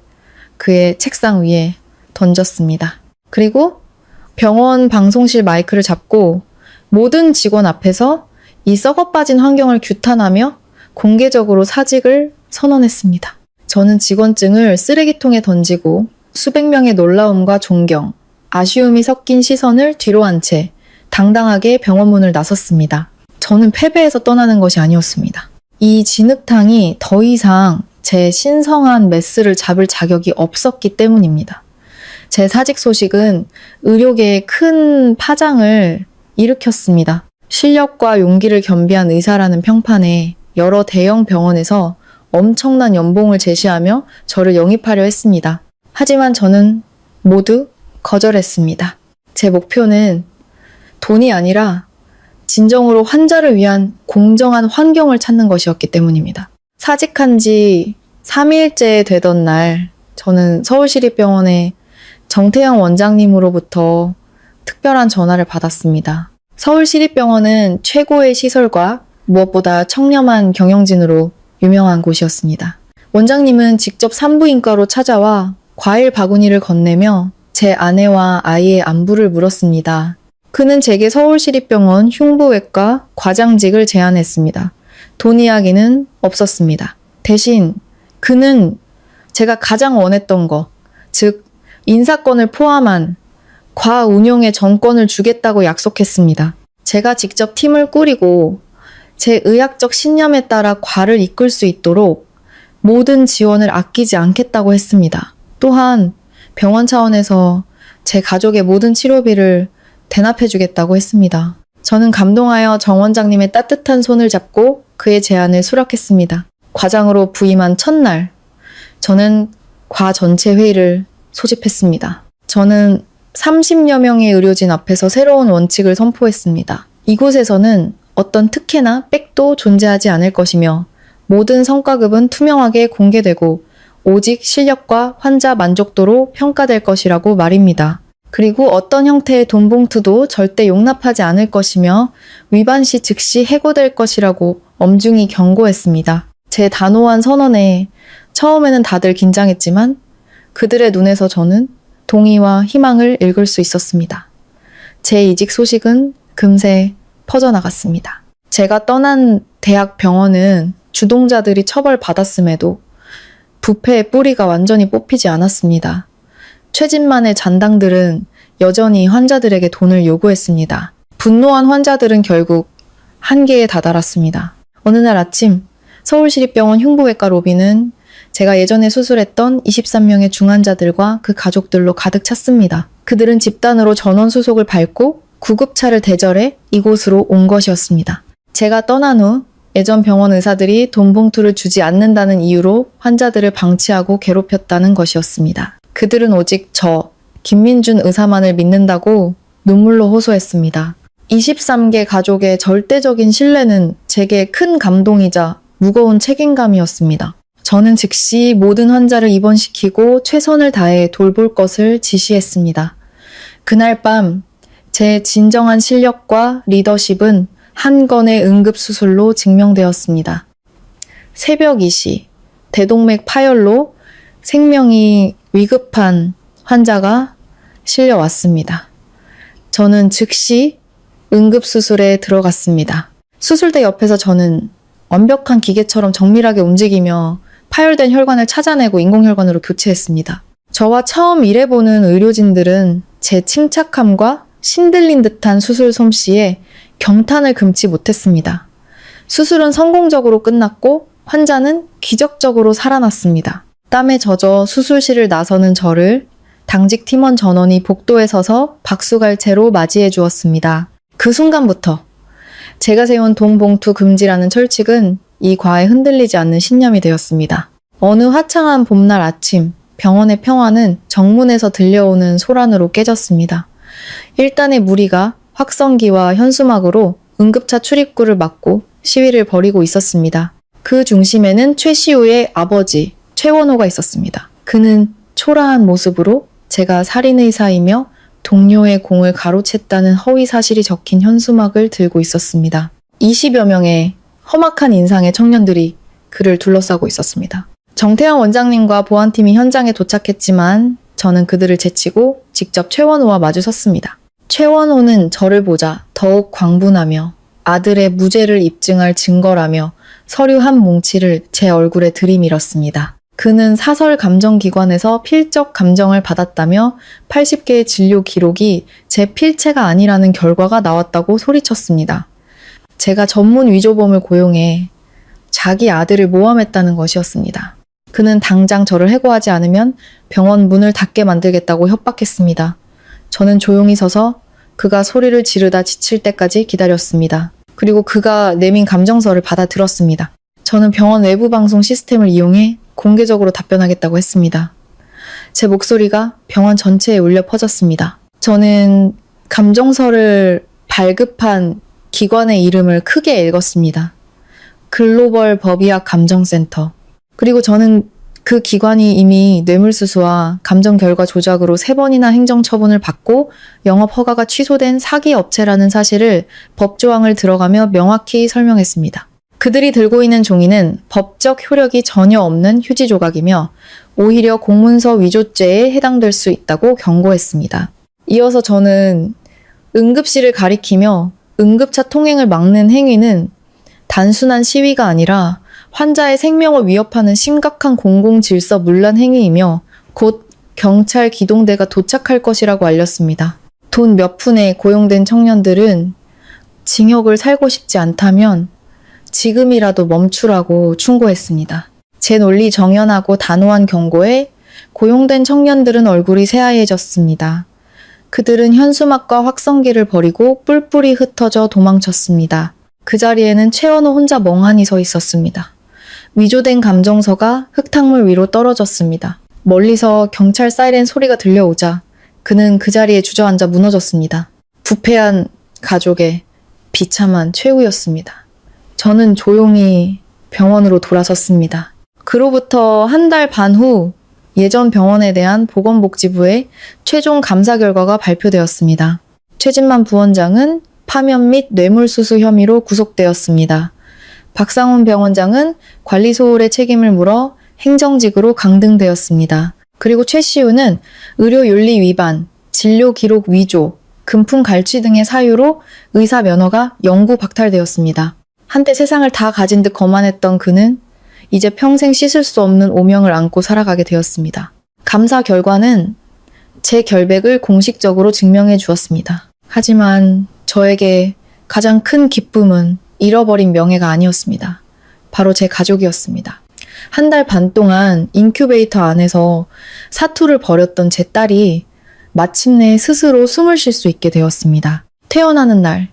[SPEAKER 1] 그의 책상 위에 던졌습니다. 그리고 병원 방송실 마이크를 잡고 모든 직원 앞에서 이 썩어 빠진 환경을 규탄하며 공개적으로 사직을 선언했습니다. 저는 직원증을 쓰레기통에 던지고 수백 명의 놀라움과 존경, 아쉬움이 섞인 시선을 뒤로 한 채 당당하게 병원 문을 나섰습니다. 저는 패배해서 떠나는 것이 아니었습니다. 이 진흙탕이 더 이상 제 신성한 메스를 잡을 자격이 없었기 때문입니다. 제 사직 소식은 의료계에 큰 파장을 일으켰습니다. 실력과 용기를 겸비한 의사라는 평판에 여러 대형 병원에서 엄청난 연봉을 제시하며 저를 영입하려 했습니다. 하지만 저는 모두 거절했습니다. 제 목표는 돈이 아니라 진정으로 환자를 위한 공정한 환경을 찾는 것이었기 때문입니다. 사직한 지 3일째 되던 날, 저는 서울시립병원의 정태영 원장님으로부터 특별한 전화를 받았습니다. 서울시립병원은 최고의 시설과 무엇보다 청렴한 경영진으로 유명한 곳이었습니다. 원장님은 직접 산부인과로 찾아와 과일 바구니를 건네며 제 아내와 아이의 안부를 물었습니다. 그는 제게 서울시립병원 흉부외과 과장직을 제안했습니다. 돈 이야기는 없었습니다. 대신 그는 제가 가장 원했던 것, 즉 인사권을 포함한 과운용의 전권을 주겠다고 약속했습니다. 제가 직접 팀을 꾸리고 제 의학적 신념에 따라 과를 이끌 수 있도록 모든 지원을 아끼지 않겠다고 했습니다. 또한 병원 차원에서 제 가족의 모든 치료비를 대납해주겠다고 했습니다. 저는 감동하여 정 원장님의 따뜻한 손을 잡고 그의 제안을 수락했습니다. 과장으로 부임한 첫날, 저는 과 전체 회의를 소집했습니다. 저는 30여 명의 의료진 앞에서 새로운 원칙을 선포했습니다. 이곳에서는 어떤 특혜나 백도 존재하지 않을 것이며 모든 성과급은 투명하게 공개되고 오직 실력과 환자 만족도로 평가될 것이라고 말입니다. 그리고 어떤 형태의 돈 봉투도 절대 용납하지 않을 것이며 위반 시 즉시 해고될 것이라고 엄중히 경고했습니다. 제 단호한 선언에 처음에는 다들 긴장했지만 그들의 눈에서 저는 동의와 희망을 읽을 수 있었습니다. 제 이직 소식은 금세 퍼져나갔습니다. 제가 떠난 대학 병원은 주동자들이 처벌받았음에도 부패의 뿌리가 완전히 뽑히지 않았습니다. 최진만의 잔당들은 여전히 환자들에게 돈을 요구했습니다. 분노한 환자들은 결국 한계에 다다랐습니다. 어느 날 아침 서울시립병원 흉부외과 로비는 제가 예전에 수술했던 23명의 중환자들과 그 가족들로 가득 찼습니다. 그들은 집단으로 전원 수속을 밟고 구급차를 대절해 이곳으로 온 것이었습니다. 제가 떠난 후 예전 병원 의사들이 돈 봉투를 주지 않는다는 이유로 환자들을 방치하고 괴롭혔다는 것이었습니다. 그들은 오직 저, 김민준 의사만을 믿는다고 눈물로 호소했습니다. 23개 가족의 절대적인 신뢰는 제게 큰 감동이자 무거운 책임감이었습니다. 저는 즉시 모든 환자를 입원시키고 최선을 다해 돌볼 것을 지시했습니다. 그날 밤 제 진정한 실력과 리더십은 한 건의 응급수술로 증명되었습니다. 새벽 2시, 대동맥 파열로 생명이 위급한 환자가 실려왔습니다. 저는 즉시 응급수술에 들어갔습니다. 수술대 옆에서 저는 완벽한 기계처럼 정밀하게 움직이며 파열된 혈관을 찾아내고 인공혈관으로 교체했습니다. 저와 처음 일해보는 의료진들은 제 침착함과 신들린 듯한 수술 솜씨에 경탄을 금치 못했습니다. 수술은 성공적으로 끝났고 환자는 기적적으로 살아났습니다. 땀에 젖어 수술실을 나서는 저를 당직 팀원 전원이 복도에 서서 박수갈채로 맞이해 주었습니다. 그 순간부터 제가 세운 돈봉투 금지라는 철칙은 이 과에 흔들리지 않는 신념이 되었습니다. 어느 화창한 봄날 아침, 병원의 평화는 정문에서 들려오는 소란으로 깨졌습니다. 일단의 무리가 확성기와 현수막으로 응급차 출입구를 막고 시위를 벌이고 있었습니다. 그 중심에는 최시우의 아버지 최원호가 있었습니다. 그는 초라한 모습으로 제가 살인의사이며 동료의 공을 가로챘다는 허위 사실이 적힌 현수막을 들고 있었습니다. 20여 명의 험악한 인상의 청년들이 그를 둘러싸고 있었습니다. 정태환 원장님과 보안팀이 현장에 도착했지만 저는 그들을 제치고 직접 최원호와 마주섰습니다. 최원호는 저를 보자 더욱 광분하며 아들의 무죄를 입증할 증거라며 서류 한 뭉치를 제 얼굴에 들이밀었습니다. 그는 사설 감정기관에서 필적 감정을 받았다며 80개의 진료 기록이 제 필체가 아니라는 결과가 나왔다고 소리쳤습니다. 제가 전문 위조범을 고용해 자기 아들을 모함했다는 것이었습니다. 그는 당장 저를 해고하지 않으면 병원 문을 닫게 만들겠다고 협박했습니다. 저는 조용히 서서 그가 소리를 지르다 지칠 때까지 기다렸습니다. 그리고 그가 내민 감정서를 받아들었습니다. 저는 병원 외부 방송 시스템을 이용해 공개적으로 답변하겠다고 했습니다. 제 목소리가 병원 전체에 울려 퍼졌습니다. 저는 감정서를 발급한 기관의 이름을 크게 읽었습니다. 글로벌 법의학 감정센터. 그리고 저는 그 기관이 이미 뇌물수수와 감정 결과 조작으로 3번이나 행정처분을 받고 영업 허가가 취소된 사기 업체라는 사실을 법조항을 들어가며 명확히 설명했습니다. 그들이 들고 있는 종이는 법적 효력이 전혀 없는 휴지 조각이며 오히려 공문서 위조죄에 해당될 수 있다고 경고했습니다. 이어서 저는 응급실을 가리키며 응급차 통행을 막는 행위는 단순한 시위가 아니라 환자의 생명을 위협하는 심각한 공공질서 문란 행위이며 곧 경찰 기동대가 도착할 것이라고 알렸습니다. 돈 몇 푼에 고용된 청년들은 징역을 살고 싶지 않다면 지금이라도 멈추라고 충고했습니다. 제 논리 정연하고 단호한 경고에 고용된 청년들은 얼굴이 새하얘졌습니다. 그들은 현수막과 확성기를 버리고 뿔뿔이 흩어져 도망쳤습니다. 그 자리에는 최원호 혼자 멍하니 서 있었습니다. 위조된 감정서가 흙탕물 위로 떨어졌습니다. 멀리서 경찰 사이렌 소리가 들려오자 그는 그 자리에 주저앉아 무너졌습니다. 부패한 가족의 비참한 최후였습니다. 저는 조용히 병원으로 돌아섰습니다. 그로부터 한 달 반 후 예전 병원에 대한 보건복지부의 최종 감사 결과가 발표되었습니다. 최진만 부원장은 파면 및 뇌물수수 혐의로 구속되었습니다. 박상훈 병원장은 관리 소홀의 책임을 물어 행정직으로 강등되었습니다. 그리고 최시우는 의료윤리 위반, 진료 기록 위조, 금품 갈취 등의 사유로 의사 면허가 영구 박탈되었습니다. 한때 세상을 다 가진 듯 거만했던 그는 이제 평생 씻을 수 없는 오명을 안고 살아가게 되었습니다. 감사 결과는 제 결백을 공식적으로 증명해 주었습니다. 하지만 저에게 가장 큰 기쁨은 잃어버린 명예가 아니었습니다. 바로 제 가족이었습니다. 한 달 반 동안 인큐베이터 안에서 사투를 벌였던 제 딸이 마침내 스스로 숨을 쉴 수 있게 되었습니다. 태어나는 날,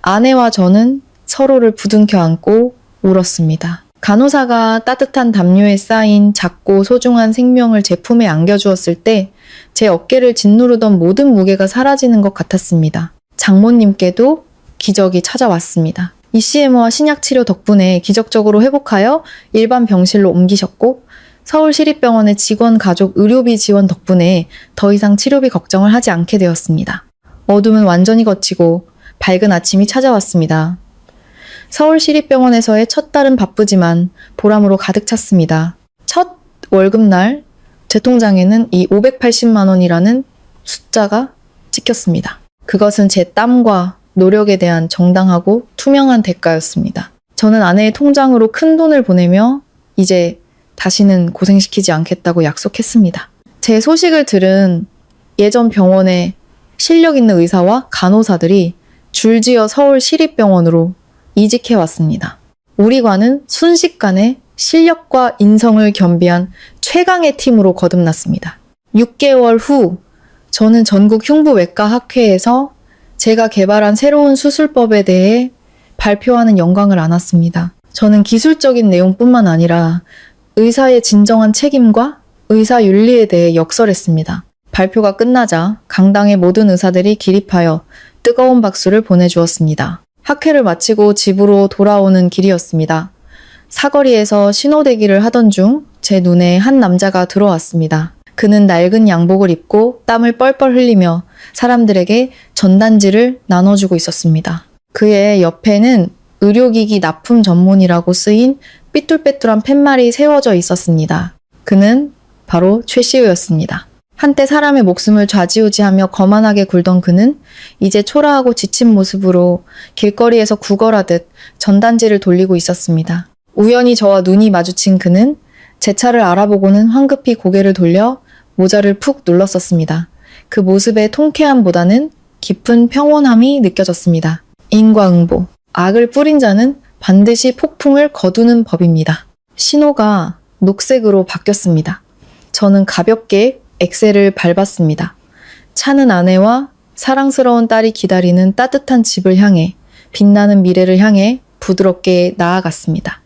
[SPEAKER 1] 아내와 저는 서로를 부둥켜 안고 울었습니다. 간호사가 따뜻한 담요에 쌓인 작고 소중한 생명을 제 품에 안겨주었을 때 제 어깨를 짓누르던 모든 무게가 사라지는 것 같았습니다. 장모님께도 기적이 찾아왔습니다. ECMO와 신약치료 덕분에 기적적으로 회복하여 일반 병실로 옮기셨고 서울시립병원의 직원 가족 의료비 지원 덕분에 더 이상 치료비 걱정을 하지 않게 되었습니다. 어둠은 완전히 걷히고 밝은 아침이 찾아왔습니다. 서울시립병원에서의 첫 달은 바쁘지만 보람으로 가득 찼습니다. 첫 월급날 제 통장에는 이 580만 원이라는 숫자가 찍혔습니다. 그것은 제 땀과 노력에 대한 정당하고 투명한 대가였습니다. 저는 아내의 통장으로 큰 돈을 보내며 이제 다시는 고생시키지 않겠다고 약속했습니다. 제 소식을 들은 예전 병원의 실력 있는 의사와 간호사들이 줄지어 서울시립병원으로 이직해왔습니다. 우리 과는 순식간에 실력과 인성을 겸비한 최강의 팀으로 거듭났습니다. 6개월 후 저는 전국 흉부외과 학회에서 제가 개발한 새로운 수술법에 대해 발표하는 영광을 안았습니다. 저는 기술적인 내용뿐만 아니라 의사의 진정한 책임과 의사 윤리에 대해 역설했습니다. 발표가 끝나자 강당의 모든 의사들이 기립하여 뜨거운 박수를 보내주었습니다. 학회를 마치고 집으로 돌아오는 길이었습니다. 사거리에서 신호대기를 하던 중 제 눈에 한 남자가 들어왔습니다. 그는 낡은 양복을 입고 땀을 뻘뻘 흘리며 사람들에게 전단지를 나눠주고 있었습니다. 그의 옆에는 의료기기 납품 전문이라고 쓰인 삐뚤빼뚤한 팻말이 세워져 있었습니다. 그는 바로 최씨우였습니다. 한때 사람의 목숨을 좌지우지하며 거만하게 굴던 그는 이제 초라하고 지친 모습으로 길거리에서 구걸하듯 전단지를 돌리고 있었습니다. 우연히 저와 눈이 마주친 그는 제 차를 알아보고는 황급히 고개를 돌려 모자를 푹 눌렀었습니다. 그 모습의 통쾌함보다는 깊은 평온함이 느껴졌습니다. 인과응보. 악을 뿌린 자는 반드시 폭풍을 거두는 법입니다. 신호가 녹색으로 바뀌었습니다. 저는 가볍게 엑셀을 밟았습니다. 차는 아내와 사랑스러운 딸이 기다리는 따뜻한 집을 향해 빛나는 미래를 향해 부드럽게 나아갔습니다.